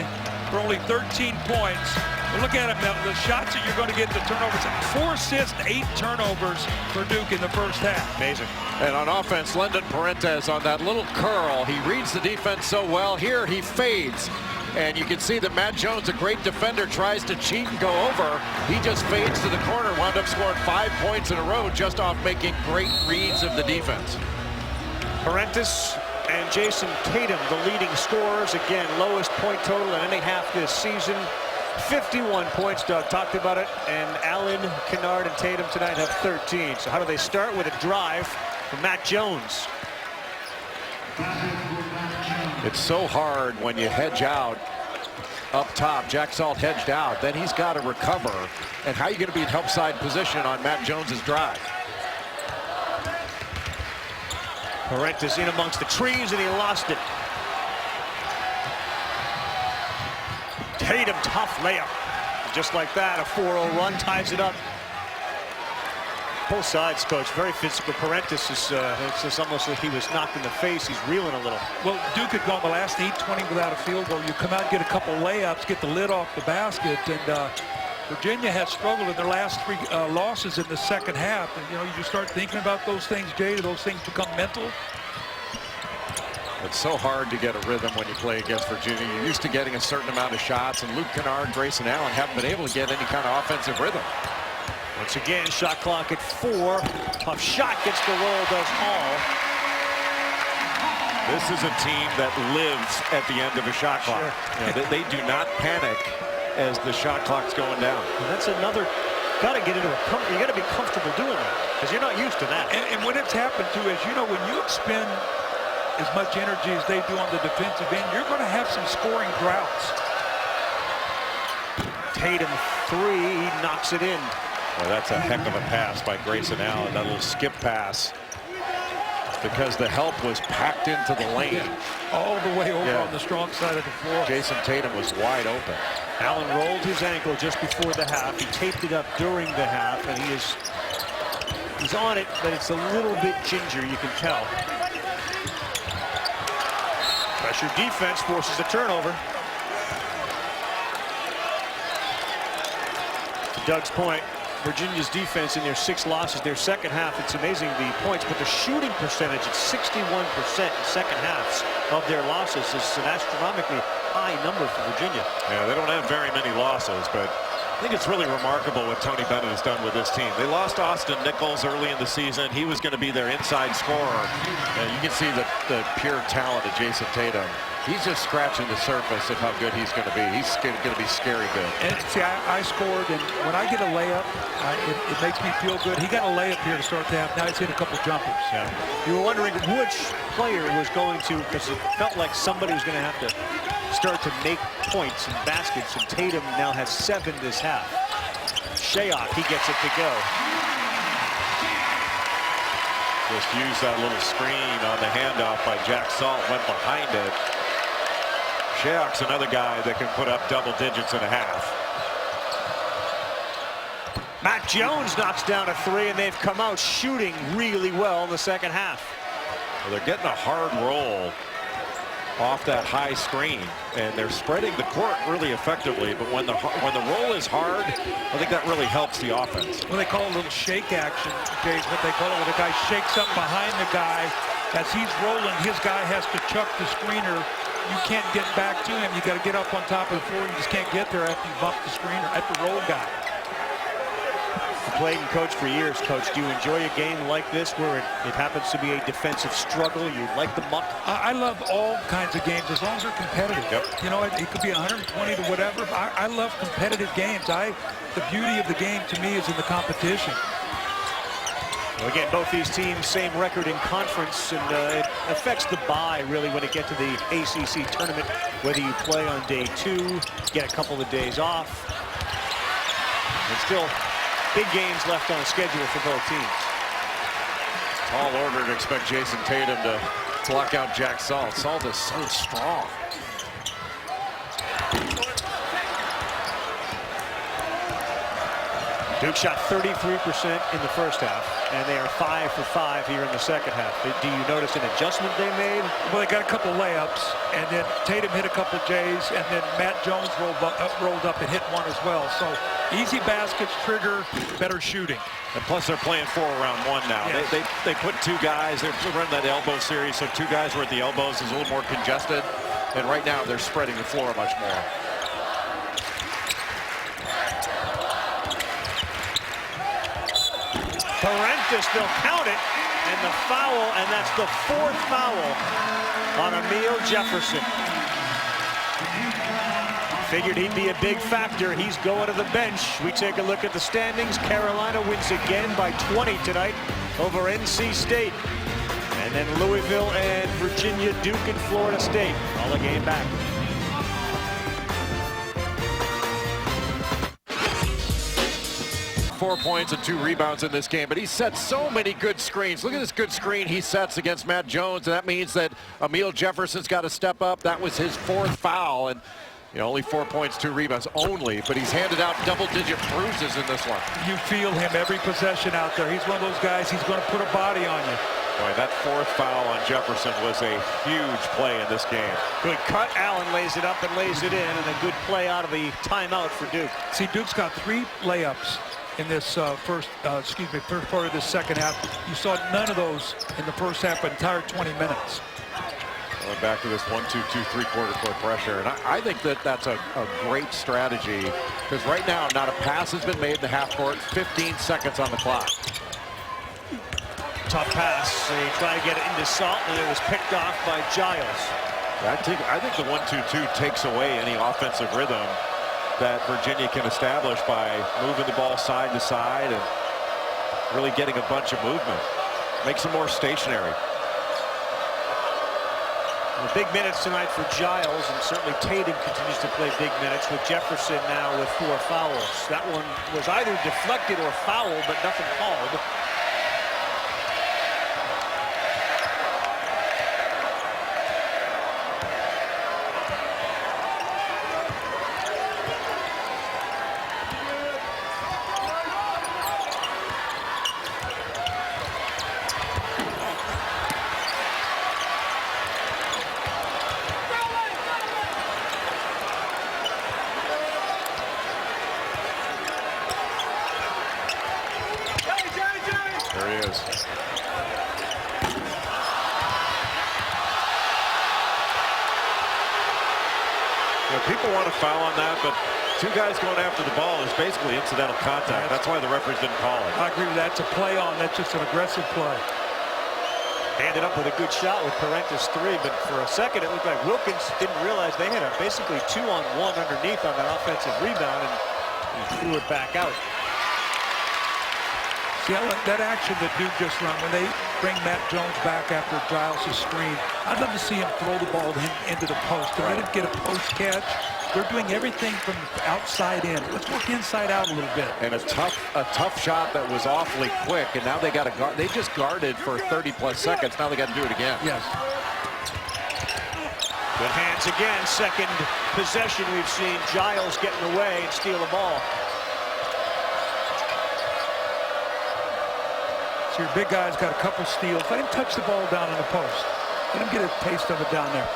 [SPEAKER 2] for only 13 points. But look at him now, the shots that you're going to get, the turnovers. 4 assists, 8 turnovers for Duke in the first half.
[SPEAKER 1] Amazing.
[SPEAKER 3] And on offense, Lendon Parentes on that little curl. He reads the defense so well. Here he fades. And you can see that Matt Jones, a great defender, tries to cheat and go over. He just fades to the corner, wound up scoring 5 points in a row just off making great reads of the defense.
[SPEAKER 1] Parentes and Jason Tatum, the leading scorers. Again, lowest point total in any half this season. 51 points, Doug talked about it, and Allen, Kennard, and Tatum tonight have 13. So how do they start? With a drive from Matt Jones.
[SPEAKER 3] It's so hard when you hedge out up top. Jack Salt hedged out. Then he's got to recover. And how are you going to be in help side position on Matt Jones's drive?
[SPEAKER 1] Parentes in amongst the trees, and he lost it. Tatum, tough layup. Just like that, a 4-0 run ties it up. Both sides, coach, very physical. Parentes is it's almost like he was knocked in the face. He's reeling a little.
[SPEAKER 2] Well, Duke had gone the last 8:20 without a field goal. You come out and get a couple layups, get the lid off the basket, and Virginia has struggled in their last 3 losses in the second half. And, you know, you just start thinking about those things, Jay. Those things become mental.
[SPEAKER 3] It's so hard to get a rhythm when you play against Virginia. You're used to getting a certain amount of shots, and Luke Kennard, Grayson Allen haven't been able to get any kind of offensive rhythm.
[SPEAKER 1] Once again, shot clock at 4. Tough shot, gets the roll, does all.
[SPEAKER 3] This is a team that lives at the end of a shot clock.
[SPEAKER 1] Sure.
[SPEAKER 3] You know, they do not panic as the shot clock's going down.
[SPEAKER 1] And that's another, got to get into a comfort. You got to be comfortable doing that because you're not used to that.
[SPEAKER 2] And when it's happened to, as you know, when you expend as much energy as they do on the defensive end, you're going to have some scoring droughts.
[SPEAKER 1] Tatum 3, he knocks it in.
[SPEAKER 3] Well, that's a heck of a pass by Grayson Allen, that little skip pass, because the help was packed into the lane.
[SPEAKER 2] All the way over on the strong side of the floor.
[SPEAKER 3] Jason Tatum was wide open.
[SPEAKER 1] Allen rolled his ankle just before the half. He taped it up during the half, and he's on it, but it's a little bit ginger, you can tell. Pressure defense forces a turnover. To Doug's point, Virginia's defense in their 6 losses, their second half, it's amazing the points, but the shooting percentage at 61% in second halves of their losses is an astronomically high number for Virginia.
[SPEAKER 3] Yeah, they don't have very many losses, but I think it's really remarkable what Tony Bennett has done with this team. They lost Austin Nichols early in the season. He was going to be their inside scorer. And you can see the pure talent of Jason Tatum. He's just scratching the surface of how good he's going to be. He's going to be scary good.
[SPEAKER 2] And see, I scored, and when I get a layup, it makes me feel good. He got a layup here to start the half. Now he's hit a couple jumpers.
[SPEAKER 1] Yeah. You were wondering which player was going to, because it felt like somebody was going to have to start to make points and baskets, and Tatum now has 7 this half. Shayok, he gets it to go.
[SPEAKER 3] Just used that little screen on the handoff by Jack Salt, went behind it. Shayok's another guy that can put up double digits in a half.
[SPEAKER 1] Matt Jones knocks down a 3, and they've come out shooting really well in the second half.
[SPEAKER 3] Well, they're getting a hard roll off that high screen, and they're spreading the court really effectively. But when the roll is hard, I think that really helps the offense.
[SPEAKER 2] Well, they call it a little shake action, Jay, is what they call it, where the guy shakes up behind the guy. As he's rolling, his guy has to chuck the screener. You can't get back to him. You got to get up on top of the floor. You just can't get there after you bump the screener, at the roll guy.
[SPEAKER 1] You played and coached for years, Coach. Do you enjoy a game like this where it happens to be a defensive struggle? You like the muck?
[SPEAKER 2] I love all kinds of games as long as they're competitive.
[SPEAKER 3] Yep.
[SPEAKER 2] You know, it could be 120 to whatever. I love competitive games. The beauty of the game to me is in the competition.
[SPEAKER 1] Well, again, both these teams, same record in conference, and it affects the bye, really, when it gets to the ACC tournament, whether you play on day 2, get a couple of days off. And still, big games left on schedule for both teams.
[SPEAKER 3] Tall order to expect Jason Tatum to block out Jack Salt. Salt is so strong.
[SPEAKER 1] Duke shot 33% in the first half, and they are 5 for 5 here in the second half. Do you notice an adjustment they made?
[SPEAKER 2] Well, they got a couple layups, and then Tatum hit a couple J's, and then Matt Jones rolled up and hit one as well. So easy baskets, trigger, better shooting.
[SPEAKER 3] And plus they're playing 4 around 1 now.
[SPEAKER 2] Yes.
[SPEAKER 3] They put 2 guys. They're running that elbow series, so 2 guys were at the elbows is a little more congested. And right now they're spreading the floor much more.
[SPEAKER 1] Parentis, they'll count it, and the foul, and that's the 4th foul on Emile Jefferson. Figured he'd be a big factor. He's going to the bench. We take a look at the standings. Carolina wins again by 20 tonight over NC State. And then Louisville and Virginia, Duke and Florida State. All a game back.
[SPEAKER 3] Four points and 2 rebounds in this game, but he set so many good screens. Look at this good screen he sets against Matt Jones, and that means that Emile Jefferson's got to step up. That was his 4th foul, and only 4 points, 2 rebounds only, but he's handed out double-digit bruises in this one.
[SPEAKER 2] You feel him every possession out there. He's one of those guys, he's going to put a body on you.
[SPEAKER 3] Boy, that 4th foul on Jefferson was a huge play in this game.
[SPEAKER 1] Good cut. Allen lays it up and lays it in, and a good play out of the timeout for Duke.
[SPEAKER 2] See, Duke's got 3 layups in this first part of this second half. You saw none of those in the first half, an entire 20 minutes.
[SPEAKER 3] Going back to this 1-2-2 3/4 court pressure, and I think that that's a great strategy, because right now not a pass has been made in the half court. 15 seconds on the clock.
[SPEAKER 1] Tough pass. They try to get it into Salt, and it was picked off by Giles.
[SPEAKER 3] I think the 1-2-2 takes away any offensive rhythm that Virginia can establish by moving the ball side to side and really getting a bunch of movement. Makes them more stationary.
[SPEAKER 1] Well, big minutes tonight for Giles, and certainly Tatum continues to play big minutes, with Jefferson now with 4 fouls. That one was either deflected or fouled, but nothing called.
[SPEAKER 3] There he is. People want to foul on that, but 2 guys going after the ball is basically incidental contact. That's why the referees didn't call it.
[SPEAKER 2] I agree with that. It's a play on. That's just an aggressive play.
[SPEAKER 1] Ended up with a good shot with Parentis 3, but for a second it looked like Wilkins didn't realize they had a basically 2-on-1 underneath on that offensive rebound, and he threw it back out.
[SPEAKER 2] See, that action that Duke just run, when they bring Matt Jones back after Giles' screen, I'd love to see him throw the ball into the post. They didn't get a post catch. They're doing everything from outside in. Let's work inside out a little bit.
[SPEAKER 3] And a tough shot that was awfully quick, and now they got to guard. They just guarded for 30-plus seconds. Now they got to do it again.
[SPEAKER 2] Yes.
[SPEAKER 1] Good hands again. Second possession we've seen Giles getting away and steal the ball.
[SPEAKER 2] So your big guy's got a couple steals. Let him touch the ball down in the post. Let him get a taste of it down there.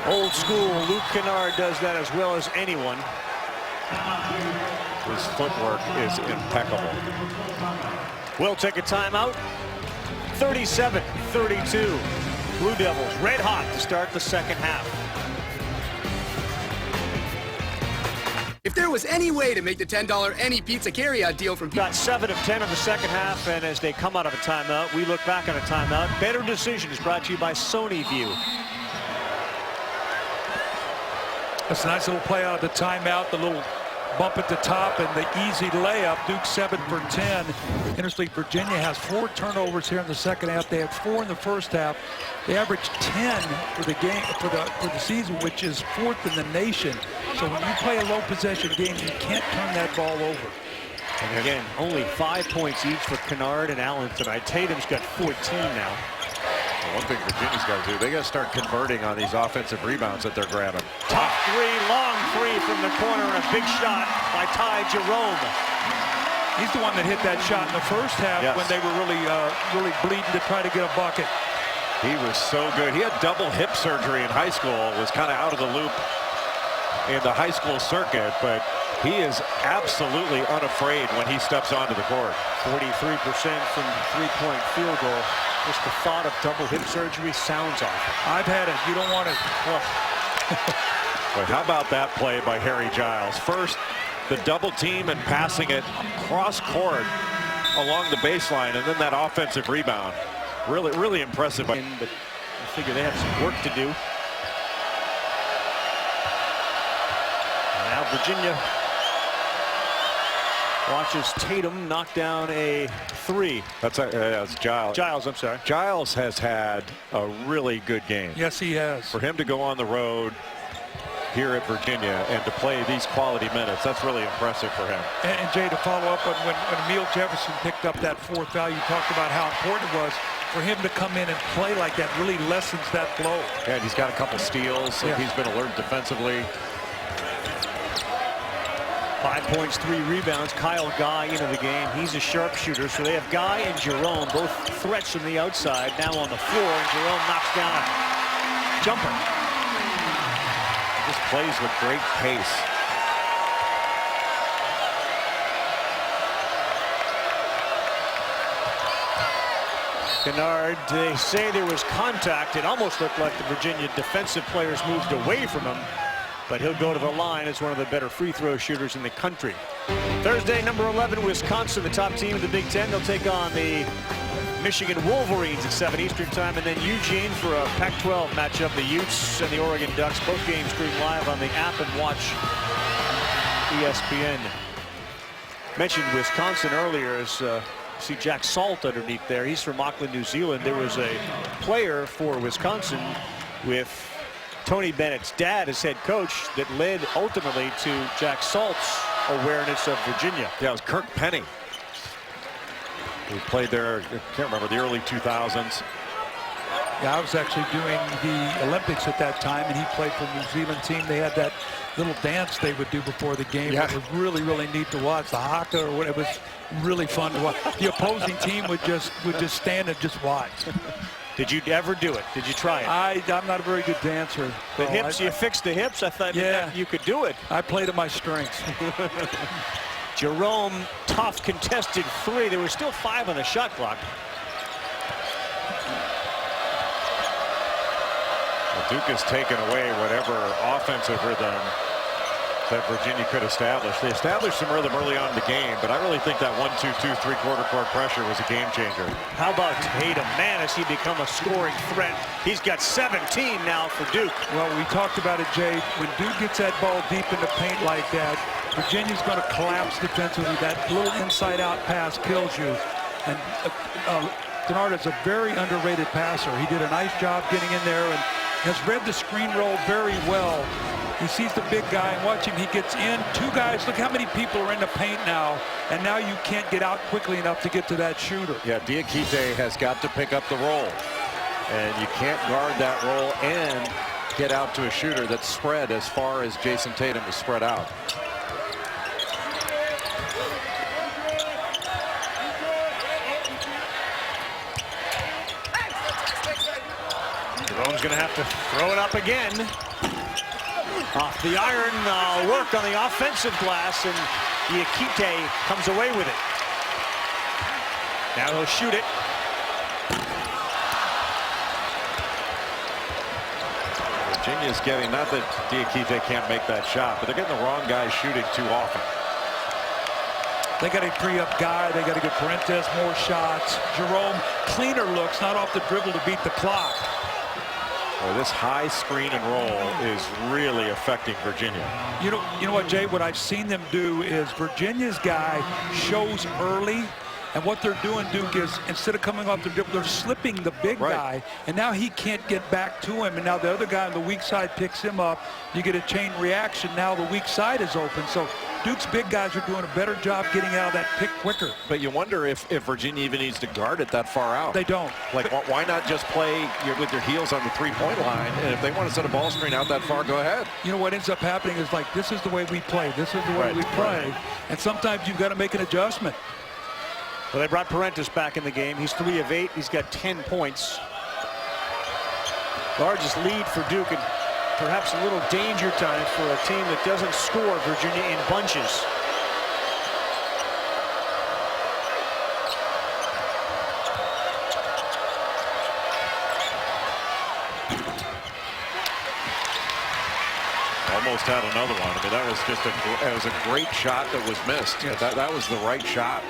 [SPEAKER 1] Old school. Luke Kennard does that as well as anyone.
[SPEAKER 3] His footwork is impeccable.
[SPEAKER 1] We'll take a timeout. 37-32. Blue Devils red hot to start the second half.
[SPEAKER 5] If there was any way to make the $10 any pizza carryout deal from
[SPEAKER 1] Got 7 of 10 of the second half, and as they come out of a timeout, we look back on a timeout. Better Decisions brought to you by Sony View.
[SPEAKER 2] That's a nice little play out of the timeout, the little bump at the top and the easy layup. Duke 7 for 10. Interestingly, Virginia has 4 turnovers here in the second half. They had 4 in the first half. They averaged 10 for the game for the season, which is 4th in the nation. So when you play a low possession game, you can't turn that ball over.
[SPEAKER 1] And again, only 5 points each for Kennard and Allen tonight. Tatum's got 14 now.
[SPEAKER 3] Well, one thing Virginia's got to do, they got to start converting on these offensive rebounds that they're grabbing.
[SPEAKER 1] Top three, long three from the corner, and a big shot by Ty Jerome.
[SPEAKER 2] He's the one that hit that shot in the first half when they were really bleeding to try to get a bucket.
[SPEAKER 3] He was so good. He had double hip surgery in high school, was kind of out of the loop in the high school circuit, but he is absolutely unafraid when he steps onto the court. 43% from three-point field goal. Just the thought of double hip surgery sounds awful.
[SPEAKER 2] I've had it. You don't want it.
[SPEAKER 3] But how about that play by Harry Giles? First, the double team and passing it cross court along the baseline, and then that offensive rebound. Really impressive.
[SPEAKER 1] But I figure they have some work to do. Now Virginia watches Tatum knock down a 3.
[SPEAKER 3] That's Giles.
[SPEAKER 1] Giles, I'm sorry.
[SPEAKER 3] Giles has had a really good game.
[SPEAKER 2] Yes, he has.
[SPEAKER 3] For him to go on the road here at Virginia and to play these quality minutes, that's really impressive for him.
[SPEAKER 2] And Jay, to follow up on when Emil Jefferson picked up that 4th foul, you talked about how important it was for him to come in and play like that. Really lessens that blow.
[SPEAKER 3] Yeah, and he's got a couple steals. So he's been alert defensively.
[SPEAKER 1] 5 points, 3 rebounds. Kyle Guy into the game. He's a sharpshooter. So they have Guy and Jerome, both threats from the outside. Now on the floor, and Jerome knocks down a jumper.
[SPEAKER 3] Just plays with great pace.
[SPEAKER 1] Kennard, they say there was contact. It almost looked like the Virginia defensive players moved away from him. But he'll go to the line as one of the better free throw shooters in the country. Thursday, number 11, Wisconsin, the top team of the Big Ten. They'll take on the Michigan Wolverines at 7 Eastern time, and then Eugene for a Pac-12 matchup. The Utes and the Oregon Ducks. Both games streamed live on the app and watch ESPN. Mentioned Wisconsin earlier as see Jack Salt underneath there. He's from Auckland, New Zealand. There was a player for Wisconsin with Tony Bennett's dad as head coach that led ultimately to Jack Salt's awareness of Virginia.
[SPEAKER 3] Yeah, it was Kirk Penny. He played there, I can't remember, the early 2000s.
[SPEAKER 2] Yeah, I was actually doing the Olympics at that time, and he played for the New Zealand team. They had that little dance they would do before the game.
[SPEAKER 3] Yeah.
[SPEAKER 2] It was really neat to watch. The haka, or what, it was really fun to watch. The opposing team would just stand and just watch.
[SPEAKER 1] Did you ever do it? Did you try it?
[SPEAKER 2] I'm not a very good dancer.
[SPEAKER 1] The hips, you fixed the hips? I thought you could do it.
[SPEAKER 2] I played to my strengths.
[SPEAKER 1] Jerome, tough contested 3. There was still 5 on the shot clock.
[SPEAKER 3] Well, Duke has taken away whatever offensive rhythm that Virginia could establish. They established some rhythm early on in the game, but I really think that 1-2-2 3/4 court pressure was a game changer.
[SPEAKER 1] How about Tatum? Man, has he become a scoring threat. He's got 17 now for Duke.
[SPEAKER 2] Well, we talked about it, Jay. When Duke gets that ball deep in the paint like that, Virginia's going to collapse defensively. That little inside-out pass kills you. And Kennard is a very underrated passer. He did a nice job getting in there and has read the screen roll very well. He sees the big guy and watch him. He gets in. 2 guys. Look how many people are in the paint now. And now you can't get out quickly enough to get to that shooter.
[SPEAKER 3] Yeah, Diakite has got to pick up the roll. And you can't guard that roll and get out to a shooter that's spread as far as Jason Tatum is spread out.
[SPEAKER 1] Jerome's going to have to throw it up again. Off the iron, work on the offensive glass, and Diakite comes away with it. Now he'll shoot it.
[SPEAKER 3] Virginia's getting, not that Diakite can't make that shot, but they're getting the wrong guy shooting too often.
[SPEAKER 2] They got to free up Guy. They got to get Parentes more shots. Jerome, cleaner looks, not off the dribble to beat the clock.
[SPEAKER 3] Well, this high screen and roll is really affecting Virginia.
[SPEAKER 2] You know what, Jay? What I've seen them do is Virginia's guy shows early. And what they're doing, Duke, is instead of coming off the dribble, they're slipping the big guy, and now he can't get back to him. And now the other guy on the weak side picks him up. You get a chain reaction. Now the weak side is open. So Duke's big guys are doing a better job getting out of that pick quicker.
[SPEAKER 3] But you wonder if Virginia even needs to guard it that far out.
[SPEAKER 2] They don't.
[SPEAKER 3] Like, why not just play with your heels on the three-point line? And if they want to set a ball screen out that far, go ahead.
[SPEAKER 2] You know what ends up happening is, like, this is the way we play. This is the way we play. And sometimes you've got to make an adjustment.
[SPEAKER 1] Well, they brought Parentis back in the game. He's 3 of 8. He's got 10 points. Largest lead for Duke, and perhaps a little danger time for a team that doesn't score Virginia in bunches.
[SPEAKER 3] Almost had another one. I mean, that was just a great shot that was missed. Yes. That was the right shot.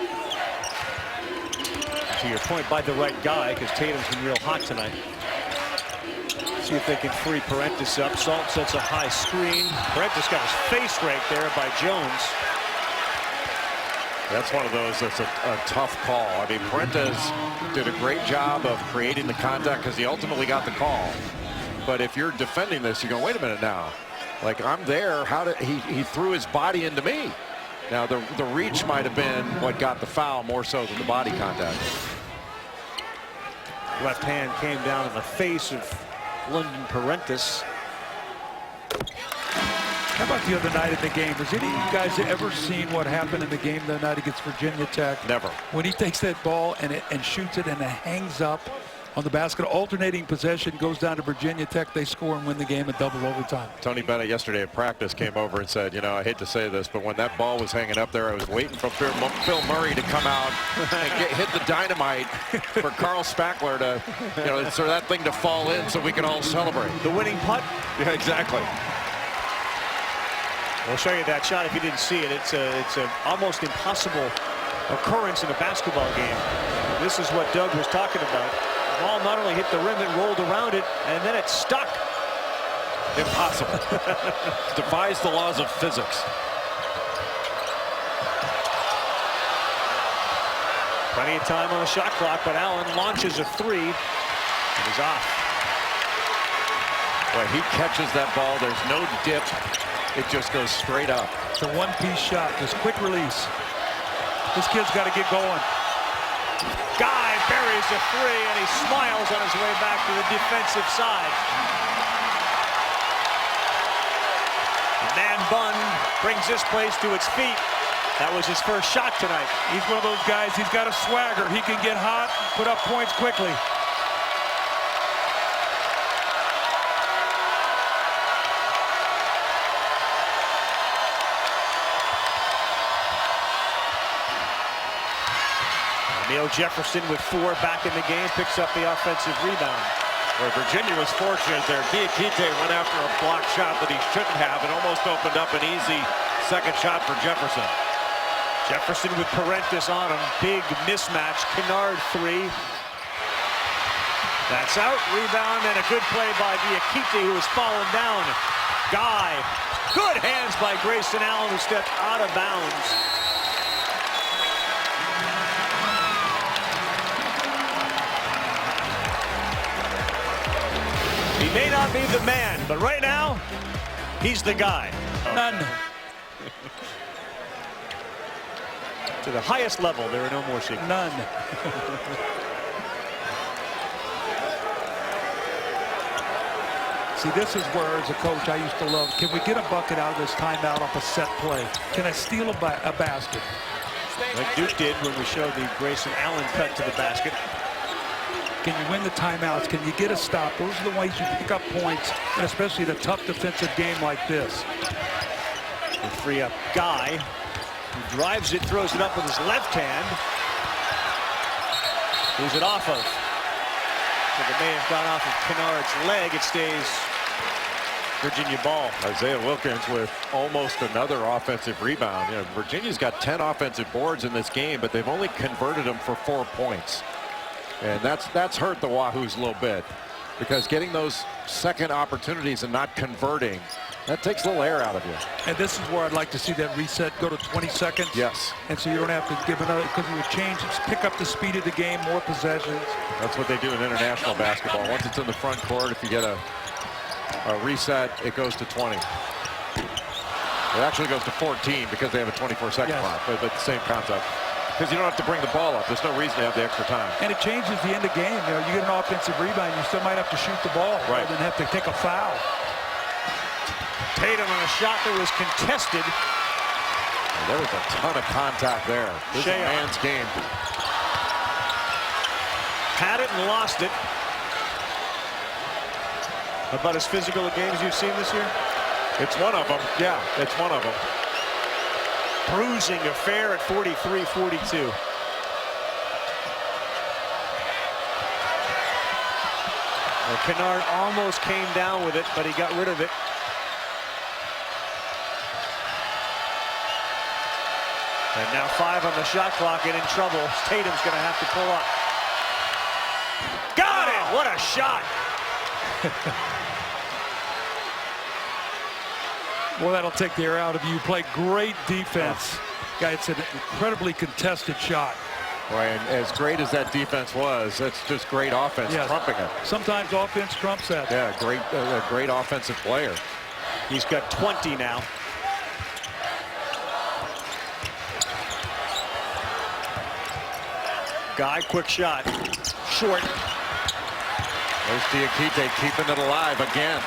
[SPEAKER 1] To your point, by the right guy, because Tatum's been real hot tonight. See if they can free Parentis up. Salt sets a high screen. Parentis got his face right there by Jones.
[SPEAKER 3] That's one of those that's a tough call. I mean, Parentis did a great job of creating the contact because he ultimately got the call. But if you're defending this, you go, wait a minute now. Like, I'm there. How did he threw his body into me? Now, the reach might have been what got the foul more so than the body contact.
[SPEAKER 1] Left hand came down in the face of London Parentis.
[SPEAKER 2] How about the other night in the game? Has any of you guys ever seen what happened in the game the night against Virginia Tech?
[SPEAKER 3] Never.
[SPEAKER 2] When he takes that ball and shoots it and it hangs up on the basket, alternating possession, goes down to Virginia Tech. They score and win the game in double overtime.
[SPEAKER 3] Tony Bennett yesterday at practice came over and said, you know, I hate to say this, but when that ball was hanging up there, I was waiting for Phil Murray to come out and hit the dynamite for Carl Spackler to, you know, for that thing to fall in so we can all celebrate.
[SPEAKER 1] The winning putt?
[SPEAKER 3] Yeah, exactly.
[SPEAKER 1] We'll show you that shot if you didn't see it. It's a almost impossible occurrence in a basketball game. This is what Doug was talking about. The ball not only hit the rim, it rolled around it, and then it stuck.
[SPEAKER 3] Impossible. Defies the laws of physics.
[SPEAKER 1] Plenty of time on the shot clock, but Allen launches a 3, and he's off.
[SPEAKER 3] Well, he catches that ball. There's no dip. It just goes straight up.
[SPEAKER 2] It's a one-piece shot, just quick release. This kid's got to get going.
[SPEAKER 1] Guy buries a 3, and he smiles on his way back to the defensive side. Man Bun brings this place to its feet. That was his first shot tonight.
[SPEAKER 2] He's one of those guys, he's got a swagger. He can get hot, put up points quickly.
[SPEAKER 1] Neil Jefferson with 4 back in the game, picks up the offensive rebound.
[SPEAKER 3] Where Virginia was fortunate there. Diakite went after a block shot that he shouldn't have. It almost opened up an easy second shot for Jefferson.
[SPEAKER 1] Jefferson with Parentis on him. Big mismatch. Kennard 3. That's out. Rebound and a good play by Diakite, who was falling down. Guy. Good hands by Grayson Allen, who stepped out of bounds. He may not be the man, but right now, he's the guy.
[SPEAKER 2] None.
[SPEAKER 1] To the highest level, there are no more secrets.
[SPEAKER 2] None. See, this is where, as a coach, I used to love, can we get a bucket out of this timeout off a set play? Can I steal a basket?
[SPEAKER 1] Like Duke did when we showed the Grayson Allen cut to the basket.
[SPEAKER 2] Can you win the timeouts? Can you get a stop? Those are the ways you pick up points, and especially in a tough defensive game like this.
[SPEAKER 1] And free up Guy, who drives it, throws it up with his left hand. Who's it off of? So it may have gone off of Kennard's leg. It stays Virginia ball.
[SPEAKER 3] Isaiah Wilkins with almost another offensive rebound. You know, Virginia's got 10 offensive boards in this game, but they've only converted them for 4 points. And that's hurt the Wahoos a little bit. because getting those second opportunities and not converting, that takes a little air out of you.
[SPEAKER 2] And this is where I'd like to see that reset go to 20 seconds.
[SPEAKER 3] Yes.
[SPEAKER 2] And so you don't have to give another, because it would change, pick up the speed of the game, more possessions.
[SPEAKER 3] That's what they do in international basketball. Once it's in the front court, if you get a reset, it goes to 20. It actually goes to 14 because they have a 24-second clock, but the same concept. Because you don't have to bring the ball up. There's no reason to have the extra time.
[SPEAKER 2] And it changes the end of the game. You know, you get an offensive rebound, you still might have to shoot the ball rather than have to take a foul.
[SPEAKER 1] Tatum on a shot that was contested.
[SPEAKER 3] There was a ton of contact there. This is a man's game.
[SPEAKER 1] Had it and lost it. About as physical a game as you've seen this year?
[SPEAKER 3] It's one of them. Yeah, it's one of them.
[SPEAKER 1] Bruising affair at 43-42. Well, Kennard almost came down with it, but he got rid of it. And now 5 on the shot clock and in trouble. Tatum's going to have to pull up. Got it! What a shot!
[SPEAKER 2] Well, that'll take the air out of you. Play great defense. Guy, it's an incredibly contested shot.
[SPEAKER 3] Right, and as great as that defense was, that's just great offense, trumping it.
[SPEAKER 2] Sometimes offense trumps that.
[SPEAKER 3] Yeah, a great offensive player.
[SPEAKER 1] He's got 20 now. Guy, quick shot. Short.
[SPEAKER 3] There's Diakite keeping it alive again.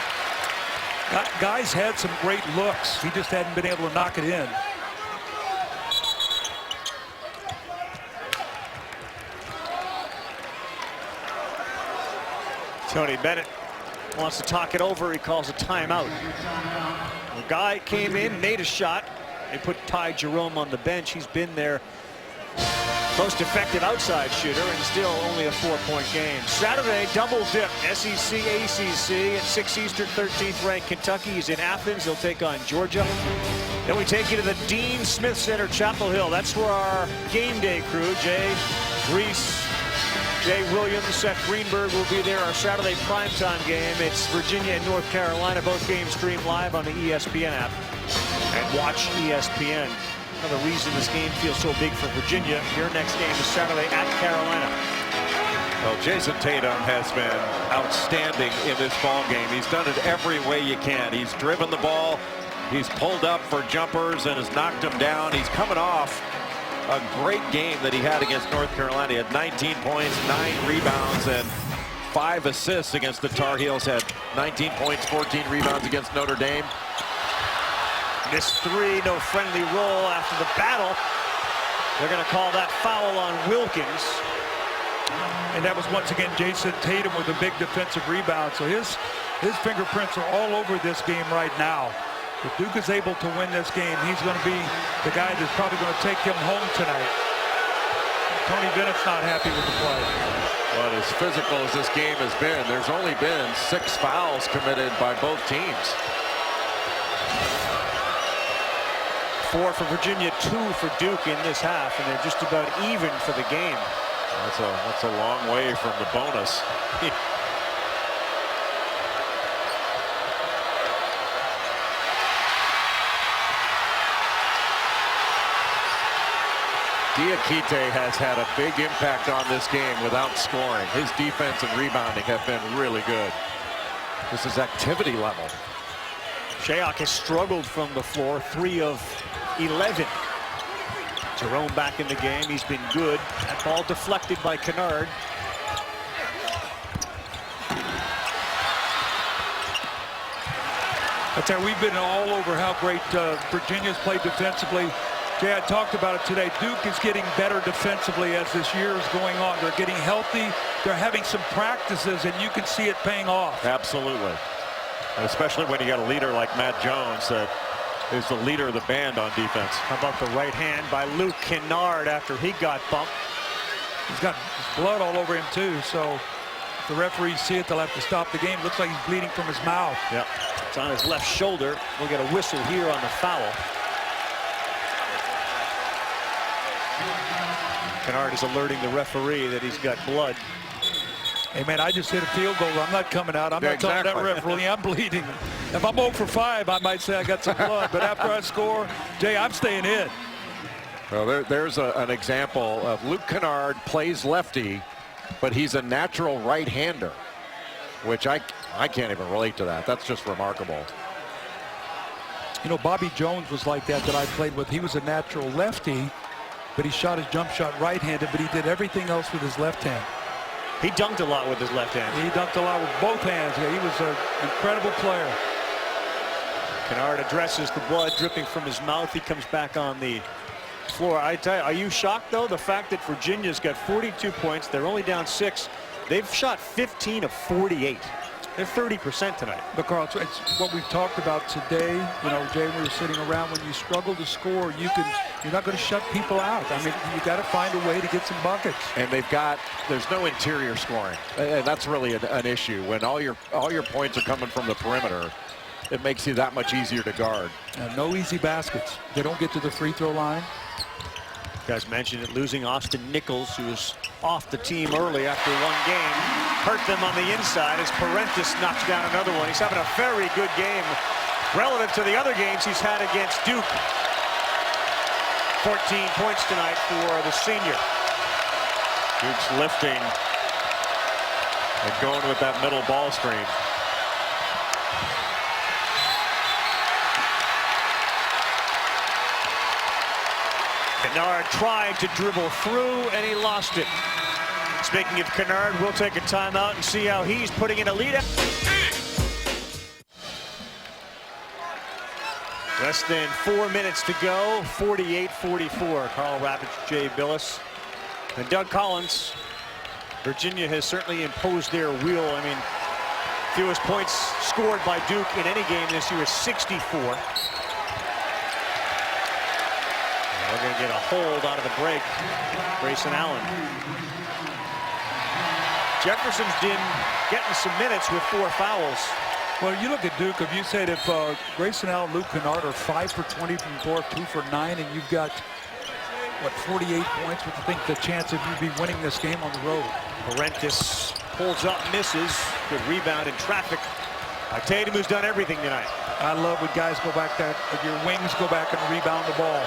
[SPEAKER 2] Guy's had some great looks. He just hadn't been able to knock it in.
[SPEAKER 1] Tony Bennett wants to talk it over. He calls a timeout. The guy came in, made a shot. They put Ty Jerome on the bench. He's been their most effective outside shooter and still only a 4-point game. Saturday, double dip. SEC, ACC at 6 Eastern, 13th ranked Kentucky. He's in Athens. He'll take on Georgia. Then we take you to the Dean Smith Center, Chapel Hill. That's where our game day crew, Jay Reese, Jay Williams, Seth Greenberg will be there. Our Saturday primetime game. It's Virginia and North Carolina. Both games streamed live on the ESPN app. And watch ESPN. Another reason this game feels so big for Virginia. Your next game is Saturday at Carolina.
[SPEAKER 3] Well, Jason Tatum has been outstanding in this ball game. He's done it every way you can. He's driven the ball. He's pulled up for jumpers and has knocked them down. He's coming off a great game that he had against North Carolina. He had 19 points, 9 rebounds, and 5 assists against the Tar Heels. Had 19 points, 14 rebounds against Notre Dame.
[SPEAKER 1] Missed 3, no friendly roll after the battle. They're going to call that foul on Wilkins.
[SPEAKER 2] And that was once again Jason Tatum with a big defensive rebound. So his fingerprints are all over this game right now. If Duke is able to win this game, he's going to be the guy that's probably going to take him home tonight. Tony Bennett's not happy with the play.
[SPEAKER 3] But as physical as this game has been, there's only been 6 fouls committed by both teams.
[SPEAKER 1] 4 for Virginia, 2 for Duke in this half, and they're just about even for the game.
[SPEAKER 3] That's a long way from the bonus. Diakite has had a big impact on this game without scoring. His defense and rebounding have been really good. This is activity level.
[SPEAKER 1] Shayok has struggled from the floor, 3 of 11. Jerome back in the game. He's been good. That ball deflected by Kennard.
[SPEAKER 2] I tell you, we've been all over how great Virginia's played defensively. Jay, I talked about it today. Duke is getting better defensively as this year is going on. They're getting healthy. They're having some practices, and you can see it paying off.
[SPEAKER 3] Absolutely. Especially when you got a leader like Matt Jones that is the leader of the band on defense.
[SPEAKER 1] How about the right hand by Luke Kennard after he got bumped?
[SPEAKER 2] He's got blood all over him, too, so if the referees see it, they'll have to stop the game. Looks like he's bleeding from his mouth.
[SPEAKER 1] Yep. It's on his left shoulder. We'll get a whistle here on the foul. Kennard is alerting the referee that he's got blood.
[SPEAKER 2] Hey, man, I just hit a field goal. I'm not coming out. I'm not telling that referee I'm bleeding. If I'm 0 for 5, I might say I got some blood. But after I score, Jay, I'm staying in.
[SPEAKER 3] Well, there's an example of Luke Kennard plays lefty, but he's a natural right-hander, which I can't even relate to that. That's just remarkable.
[SPEAKER 2] You know, Bobby Jones was like that I played with. He was a natural lefty, but he shot his jump shot right-handed, but he did everything else with his left hand.
[SPEAKER 1] He dunked a lot with his left hand.
[SPEAKER 2] He dunked a lot with both hands. Yeah, he was an incredible player.
[SPEAKER 1] Kennard addresses the blood dripping from his mouth. He comes back on the floor. I tell you, are you shocked, though, the fact that Virginia's got 42 points? They're only down 6. They've shot 15 of 48. They're 30% tonight.
[SPEAKER 2] But Carl, it's what we've talked about today. You know, Jay, we were sitting around. When you struggle to score, you're not going to shut people out. I mean, you got to find a way to get some buckets.
[SPEAKER 3] And there's no interior scoring, and that's really an issue. When all your points are coming from the perimeter, it makes you that much easier to guard.
[SPEAKER 2] And no easy baskets. They don't get to the free throw line.
[SPEAKER 1] You guys mentioned it, losing Austin Nichols, who was off the team early after one game, hurt them on the inside as Parentis knocks down another one. He's having a very good game relative to the other games he's had against Duke. 14 points tonight for the senior.
[SPEAKER 3] Duke's lifting and going with that middle ball screen.
[SPEAKER 1] Kennard tried to dribble through, and he lost it. Speaking of Kennard, we'll take a timeout and see how he's putting in a lead. Less than 4 minutes to go, 48-44. Carl Ravitch, Jay Billis, and Doug Collins. Virginia has certainly imposed their will. I mean, fewest points scored by Duke in any game this year is 64. We're going to get a hold out of the break. Grayson Allen. Jefferson's been getting some minutes with 4 fouls.
[SPEAKER 2] Well, you look at Duke. If you said if Grayson Allen, Luke Kennard are 5 for 20 from 4, 2 for 9, and you've got, what, 48 points, what do you think the chance of you be winning this game on the road?
[SPEAKER 1] Parentis pulls up, misses. Good rebound in traffic. Tatum, who's done everything tonight.
[SPEAKER 2] I love when guys go back there, your wings go back and rebound the ball.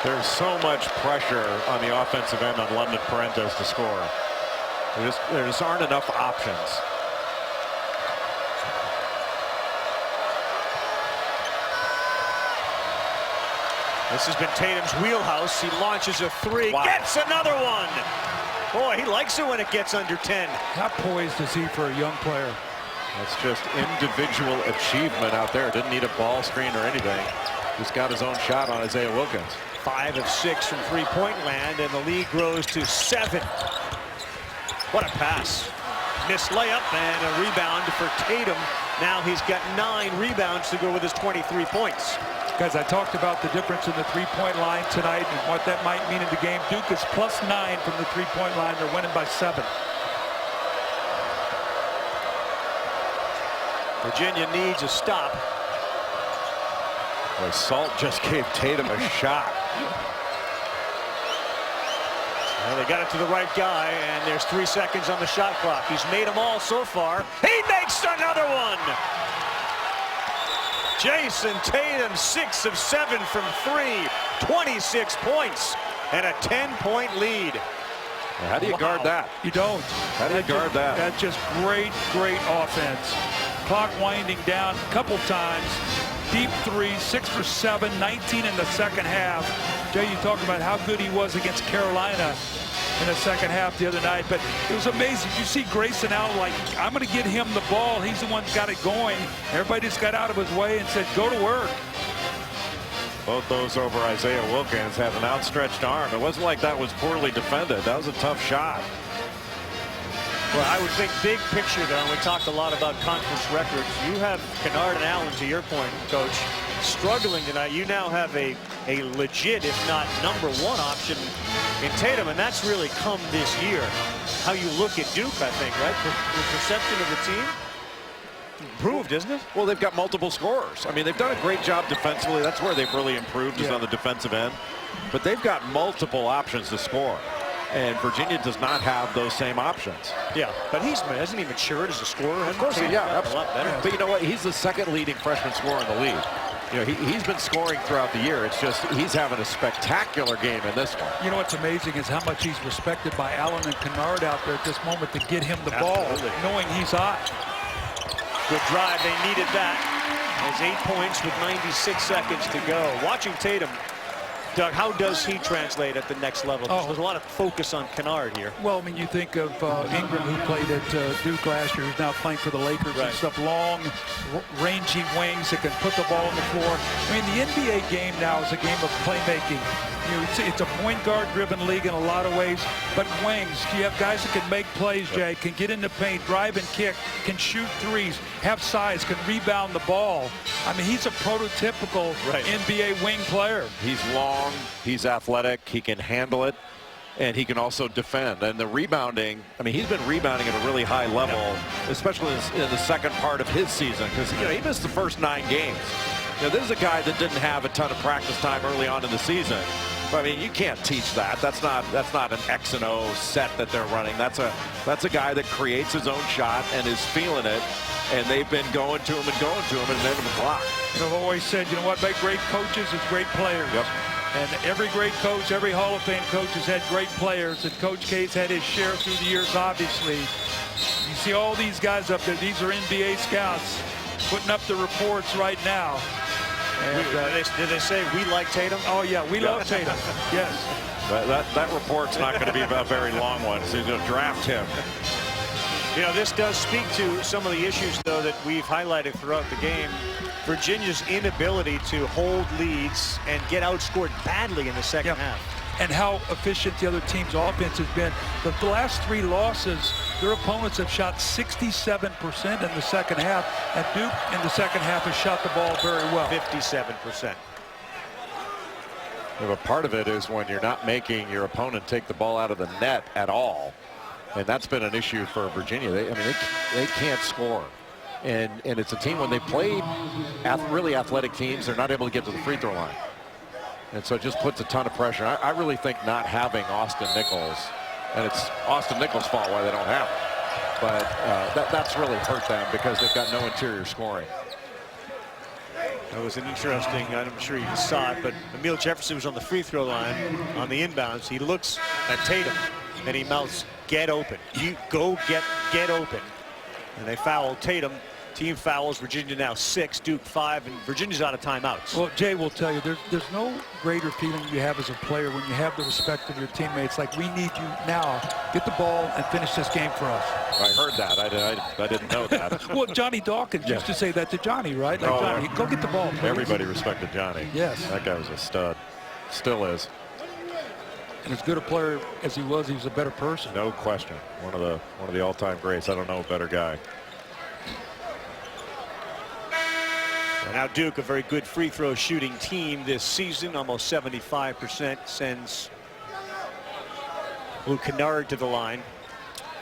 [SPEAKER 3] There's so much pressure on the offensive end on London Parentis to score. There just aren't enough options.
[SPEAKER 1] This has been Tatum's wheelhouse. He launches a 3, gets another one. Boy, he likes it when it gets under 10.
[SPEAKER 2] How poised is he for a young player?
[SPEAKER 3] That's just individual achievement out there. Didn't need a ball screen or anything. Just got his own shot on Isaiah Wilkins.
[SPEAKER 1] 5 of 6 from three-point land, and the lead grows to 7. What a pass. Missed layup and a rebound for Tatum. Now he's got 9 rebounds to go with his 23 points.
[SPEAKER 2] Guys, I talked about the difference in the three-point line tonight and what that might mean in the game. Duke is +9 from the three-point line. They're winning by 7.
[SPEAKER 1] Virginia needs a stop.
[SPEAKER 3] Boy, Salt just gave Tatum a shot.
[SPEAKER 1] Well, they got it to the right guy, and there's 3 seconds on the shot clock. He's made them all so far. He makes another one! Jason Tatum, 6 of 7 from 3, 26 points, and a 10-point lead.
[SPEAKER 3] How do you guard that?
[SPEAKER 2] You don't.
[SPEAKER 3] How do you guard that?
[SPEAKER 2] That's just great offense. Clock winding down a couple times. Deep 3, 6 for 7, 19 in the second half. Jay, you talk about how good he was against Carolina in the second half the other night, but it was amazing. You see Grayson Allen, like, I'm going to get him the ball. He's the one that got it going. Everybody just got out of his way and said, go to work.
[SPEAKER 3] Both those over Isaiah Wilkins had an outstretched arm. It wasn't like that was poorly defended. That was a tough shot.
[SPEAKER 1] Well, I would think big picture, though, and we talked a lot about conference records. You have Kennard and Allen, to your point, Coach, struggling tonight. You now have a legit, if not #1 option in Tatum, and that's really come this year. How you look at Duke, I think, right? The perception of the team improved, isn't it?
[SPEAKER 3] Well, they've got multiple scorers. I mean, they've done a great job defensively. That's where they've really improved, is on the defensive end. But they've got multiple options to score. And Virginia does not have those same options.
[SPEAKER 1] Yeah, but hasn't he matured as a scorer?
[SPEAKER 3] Of course, yeah, absolutely.
[SPEAKER 1] A lot better.
[SPEAKER 3] But you know what? He's the second leading freshman scorer in the league. You know, he's been scoring throughout the year. It's just he's having a spectacular game in this one.
[SPEAKER 2] You know what's amazing is how much he's respected by Allen and Kennard out there at this moment to get him the ball, knowing he's hot.
[SPEAKER 1] Good drive. They needed that. There's 8 points with 96 seconds to go. Watching Tatum, Doug, how does he translate at the next level? There's a lot of focus on Kennard here.
[SPEAKER 2] Well, I mean, you think of Ingram, who played at Duke last year, who's now playing for the Lakers and stuff. Long, rangy wings that can put the ball on the floor. I mean, the NBA game now is a game of playmaking. You know, it's a point guard-driven league in a lot of ways, but wings. You have guys that can make plays, Jay, can get in the paint, drive and kick, can shoot threes, have size, can rebound the ball. I mean, he's a prototypical NBA wing player.
[SPEAKER 3] He's long, he's athletic, he can handle it, and he can also defend. And the rebounding, I mean, he's been rebounding at a really high level, especially in the second part of his season, because you know, he missed the first 9 games. Now, this is a guy that didn't have a ton of practice time early on in the season. But, I mean, you can't teach that. That's not an X and O set that they're running. That's a guy that creates his own shot and is feeling it. And they've been going to him and going to him at the end of the clock.
[SPEAKER 2] You know, I've always said, you know what, make great coaches is great players.
[SPEAKER 3] Yep.
[SPEAKER 2] And every great coach, every Hall of Fame coach has had great players. And Coach K's had his share through the years, obviously. You see all these guys up there. These are NBA scouts putting up the reports right now. And,
[SPEAKER 1] did they say we like Tatum?
[SPEAKER 2] Oh, yeah, we love Tatum. Yes.
[SPEAKER 3] That report's not going to be a very long one, so you're going to draft him.
[SPEAKER 1] You know, this does speak to some of the issues, though, that we've highlighted throughout the game. Virginia's inability to hold leads and get outscored badly in the second half.
[SPEAKER 2] And how efficient the other team's offense has been. The last 3 losses, their opponents have shot 67% in the second half, and Duke in the second half has shot the ball very well.
[SPEAKER 1] 57%.
[SPEAKER 3] Yeah, but part of it is when you're not making your opponent take the ball out of the net at all. And that's been an issue for Virginia. They can't score. And it's a team, when they play really athletic teams, they're not able to get to the free throw line. And so it just puts a ton of pressure. I really think not having Austin Nichols, and it's Austin Nichols' fault why they don't have him. But that's really hurt them because they've got no interior scoring.
[SPEAKER 1] That was an interesting, I'm sure you saw it, but Emil Jefferson was on the free throw line on the inbounds. He looks at Tatum and he mouths, "Get open. You go get open." And they foul Tatum. Team fouls. Virginia now 6, Duke 5, and Virginia's out of timeouts.
[SPEAKER 2] Well, Jay will tell you, there's no greater feeling you have as a player when you have the respect of your teammates. Like, we need you now. Get the ball and finish this game for us.
[SPEAKER 3] I heard that. I didn't know that.
[SPEAKER 2] Well, Johnny Dawkins used to say that to Johnny, right? Like, Johnny, go get the ball, please.
[SPEAKER 3] Everybody respected Johnny.
[SPEAKER 2] Yes.
[SPEAKER 3] That guy was a stud. Still is.
[SPEAKER 2] And as good a player as he was a better person.
[SPEAKER 3] No question. One of the all-time greats. I don't know a better guy.
[SPEAKER 1] Now Duke, a very good free throw shooting team this season, almost 75%, sends Luke Kennard to the line.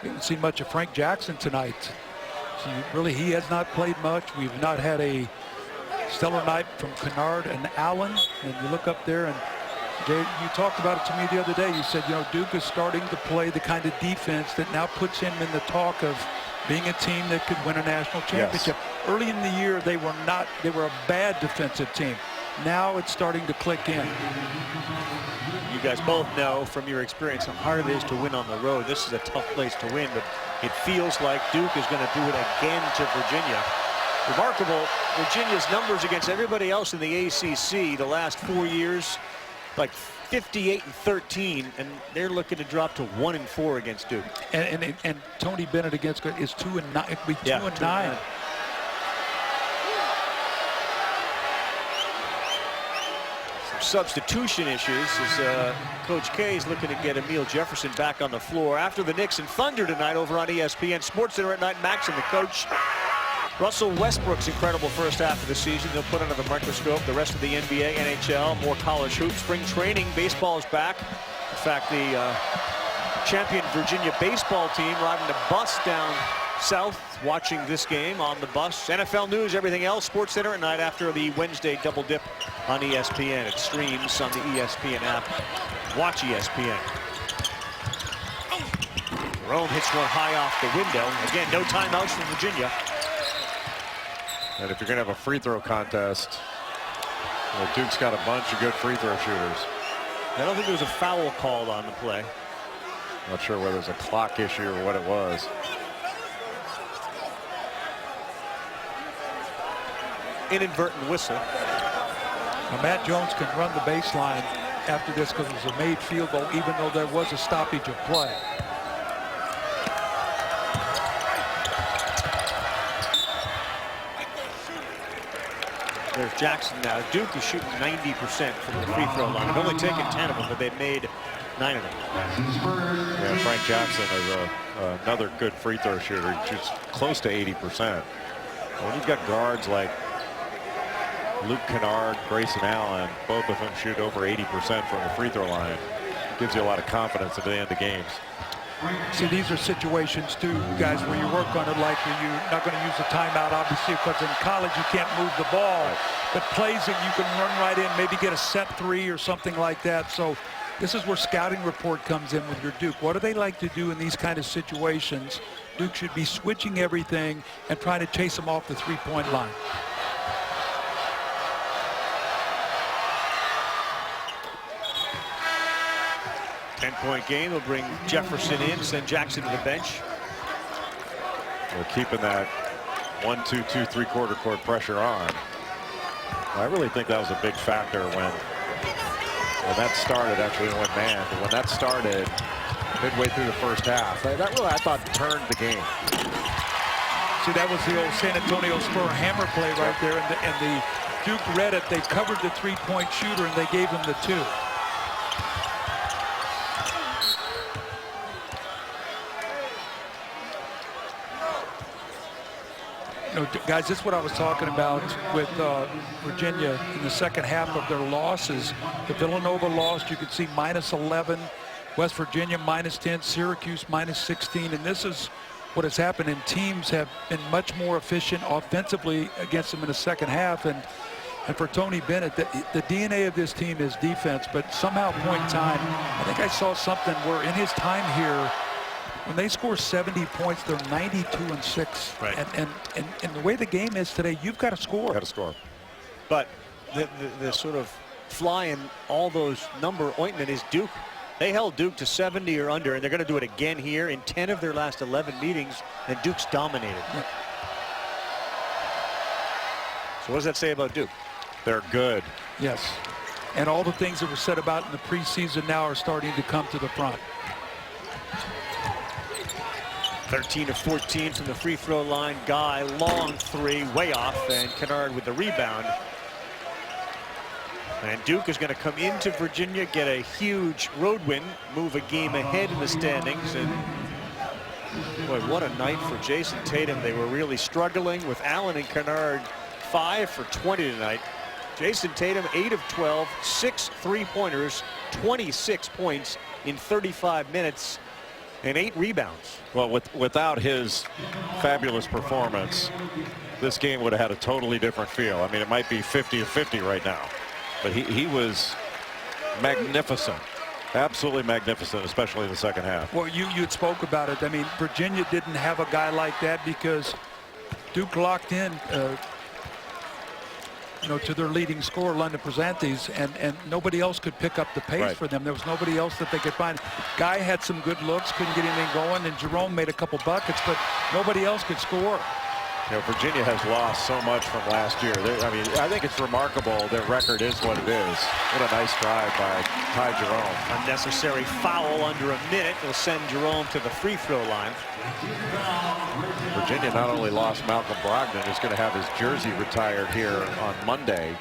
[SPEAKER 2] We haven't seen much of Frank Jackson tonight. He has not played much. We've not had a stellar night from Kennard and Allen. And you look up there, and Jay, you talked about it to me the other day. You said, you know, Duke is starting to play the kind of defense that now puts him in the talk of being a team that could win a national championship. Yes. Early in the year, they were a bad defensive team. Now it's starting to click in.
[SPEAKER 1] You guys both know from your experience how hard it is to win on the road. This is a tough place to win, but it feels like Duke is going to do it again to Virginia. Remarkable, Virginia's numbers against everybody else in the ACC the last 4 years, like 58-13, and they're looking to drop to 1-4 against Duke.
[SPEAKER 2] And Tony Bennett against is 2-9. It'd be 2-9.
[SPEAKER 1] Some substitution issues as Coach K is looking to get Emil Jefferson back on the floor after the Knicks and Thunder tonight over on ESPN SportsCenter at night. Max and the coach. Russell Westbrook's incredible first half of the season. They'll put under the microscope the rest of the NBA, NHL, more college hoops. Spring training, baseball is back. In fact, the champion Virginia baseball team riding the bus down south, watching this game on the bus. NFL news, everything else, SportsCenter at night after the Wednesday double dip on ESPN. It streams on the ESPN app. Watch ESPN. Jerome hits one high off the window. Again, no timeouts for Virginia.
[SPEAKER 3] And if you're going to have a free throw contest, well, Duke's got a bunch of good free throw shooters.
[SPEAKER 1] I don't think there was a foul called on the play.
[SPEAKER 3] Not sure whether it was a clock issue or what it was.
[SPEAKER 1] Inadvertent whistle.
[SPEAKER 2] Now, Matt Jones can run the baseline after this because it was a made field goal, even though there was a stoppage of play.
[SPEAKER 1] There's Jackson now. Duke is shooting 90% from the free throw line. They've only taken 10 of them, but they've made 9 of them.
[SPEAKER 3] Yeah, Frank Jackson is another good free throw shooter. He shoots close to 80%. When you've got guards like Luke Kennard, Grayson Allen, both of them shoot over 80% from the free throw line. It gives you a lot of confidence at the end of games.
[SPEAKER 2] See, these are situations, too, guys, where you work on it like you're not going to use a timeout, obviously, because in college you can't move the ball. Right. But plays that you can run right in, maybe get a set three or something like that. So this is where scouting report comes in with your Duke. What do they like to do in these kind of situations? Duke should be switching everything and trying to chase them off the three-point line.
[SPEAKER 1] Ten-point game will bring Jefferson in, send Jackson to the bench.
[SPEAKER 3] We're keeping that 1-2-2 3/4 court pressure on. I really think that was a big factor when that started. Actually, it went man, but when that started midway through the first half, that really, I thought, turned the game.
[SPEAKER 2] See, that was the old San Antonio Spur hammer play right there, and the Duke read it. They covered the three-point shooter, and they gave him the two. You know, guys, this is what I was talking about with Virginia in the second half of their losses. The Villanova loss, you could see -11, West Virginia -10, Syracuse -16, and this is what has happened. And teams have been much more efficient offensively against them in the second half. And for Tony Bennett, the DNA of this team is defense, but somehow point in time, I think I saw something where in his time here, when they score 70 points, they're 92-6.
[SPEAKER 1] Right.
[SPEAKER 2] And the way the game is today, you've got to score.
[SPEAKER 3] Got to score.
[SPEAKER 1] But the sort of fly in all those number ointment is Duke. They held Duke to 70 or under, and they're going to do it again here in 10 of their last 11 meetings, and Duke's dominated.
[SPEAKER 2] Yeah.
[SPEAKER 1] So what does that say about Duke?
[SPEAKER 3] They're good.
[SPEAKER 2] Yes. And all the things that were said about in the preseason now are starting to come to the front.
[SPEAKER 1] 13 of 14 from the free throw line. Guy, long three, way off, and Kennard with the rebound. And Duke is going to come into Virginia, get a huge road win, move a game ahead in the standings. And boy, what a night for Jason Tatum. They were really struggling with Allen and Kennard 5 for 20 tonight. Jason Tatum 8 of 12, 6 3-pointers, 26 points in 35 minutes. And 8 rebounds.
[SPEAKER 3] Well, without his fabulous performance, this game would have had a totally different feel. I mean, it might be 50 of 50 right now, but he was magnificent, absolutely magnificent, especially in the second half.
[SPEAKER 2] Well, you spoke about it. I mean, Virginia didn't have a guy like that because Duke locked in, to their leading scorer, London Presentes, and nobody else could pick up the pace for them. There was nobody else that they could find. Guy had some good looks, couldn't get anything going, and Jerome made a couple buckets, but nobody else could score.
[SPEAKER 3] Virginia has lost so much from last year. I think it's remarkable. Their record is what it is. What a nice drive by Ty Jerome.
[SPEAKER 1] Unnecessary foul under a minute will send Jerome to the free throw line.
[SPEAKER 3] Virginia not only lost Malcolm Brogdon, who's going to have his jersey retired here on Monday,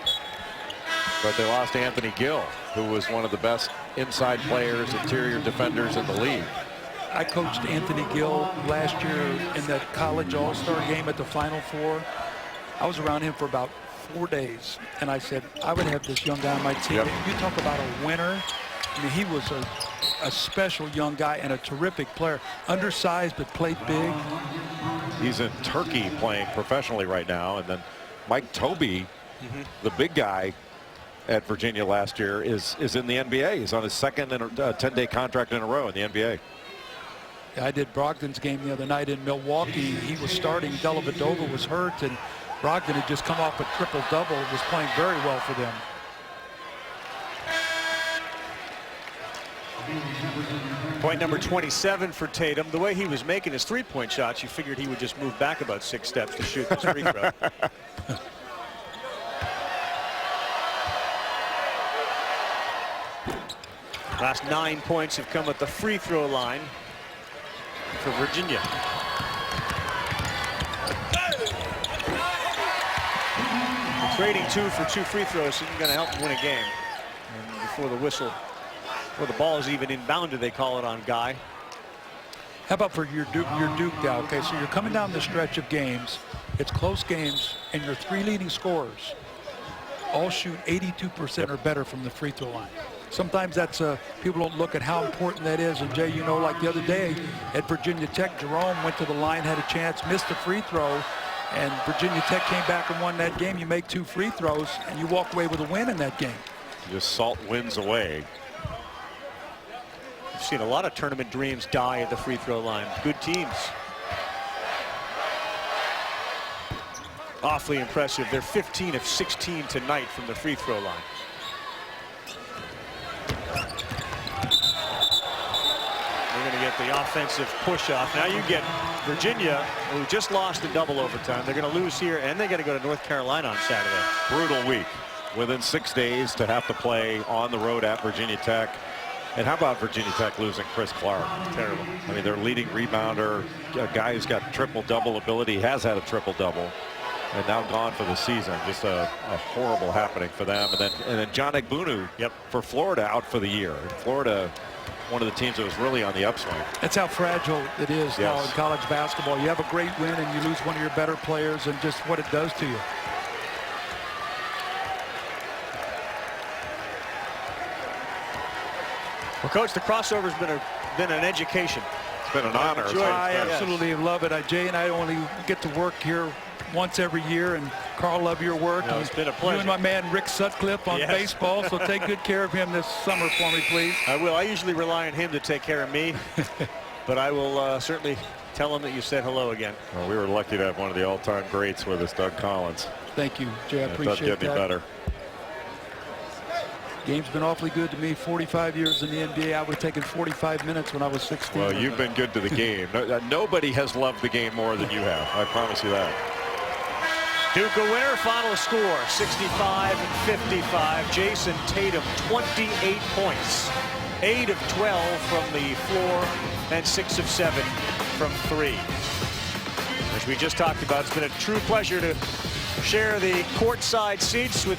[SPEAKER 3] but they lost Anthony Gill, who was one of the best inside players, interior defenders in the league.
[SPEAKER 2] I coached Anthony Gill last year in that college all-star game at the Final Four. I was around him for about 4 days, and I said, I would have this young guy on my team.
[SPEAKER 3] Yep.
[SPEAKER 2] You talk about a winner. I mean, he was a special young guy and a terrific player. Undersized, but played big.
[SPEAKER 3] He's in Turkey playing professionally right now. And then Mike Tobey, the big guy at Virginia last year, is in the NBA. He's on his second 10-day contract in a row in the NBA.
[SPEAKER 2] I did Brogdon's game the other night in Milwaukee. He was starting. Dellavedova was hurt, and Brogdon had just come off a triple-double. Was playing very well for them.
[SPEAKER 1] Point number 27 for Tatum. The way he was making his three-point shots, you figured he would just move back about 6 steps to shoot this free throw. Last 9 points have come at the free throw line for Virginia. Trading 2 for 2 free throws isn't going to help them win a game. And before the whistle, before the ball is even inbounded, they call it on Guy.
[SPEAKER 2] How about for your Duke now? Okay, so you're coming down the stretch of games. It's close games, and your 3 leading scorers all shoot 82% or better from the free throw line. Sometimes that's people don't look at how important that is. And Jay, you know, like the other day at Virginia Tech, Jerome went to the line, had a chance, missed the free throw, and Virginia Tech came back and won that game. You make 2 free throws, and you walk away with a win in that game.
[SPEAKER 3] Just salt wins away.
[SPEAKER 1] We've seen a lot of tournament dreams die at the free throw line. Good teams. Awfully impressive. They're 15 of 16 tonight from the free throw line. We're going to get the offensive push-off. Now you get Virginia, who just lost in double overtime. They're going to lose here, and they got to go to North Carolina on Saturday.
[SPEAKER 3] Brutal week. Within 6 days to have to play on the road at Virginia Tech. And how about Virginia Tech losing Chris Clark?
[SPEAKER 1] Terrible.
[SPEAKER 3] I mean, their leading rebounder, a guy who's got triple-double ability, has had a triple-double, and now gone for the season. Just a horrible happening for them. And then John Egbunu, for Florida, out for the year. Florida, one of the teams that was really on the upswing.
[SPEAKER 2] That's how fragile it is now in college basketball. You have a great win and you lose one of your better players, and just what it does to you.
[SPEAKER 1] Well, Coach, the crossover's been an education.
[SPEAKER 3] It's been an honor.
[SPEAKER 2] I absolutely love it. Jay and I only get to work here once every year, and Carl, love your work.
[SPEAKER 1] No, it's been a pleasure.
[SPEAKER 2] You and my man Rick Sutcliffe on baseball, so take good care of him this summer for me, please.
[SPEAKER 1] I will. I usually rely on him to take care of me, but I will certainly tell him that you said hello again.
[SPEAKER 3] Well, we were lucky to have one of the all-time greats with us, Doug Collins.
[SPEAKER 2] Thank you, Jay. I appreciate that.
[SPEAKER 3] It does get me better.
[SPEAKER 2] Game's been awfully good to me. 45 years in the NBA. I would have taken 45 minutes when I was 16.
[SPEAKER 3] Well, you've been good to the game. Nobody has loved the game more than you have. I promise you that.
[SPEAKER 1] Duke a winner. Final score 65-55. Jason Tatum 28 points, 8 of 12 from the floor, and 6 of 7 from 3. As we just talked about, it's been a true pleasure to share the courtside seats with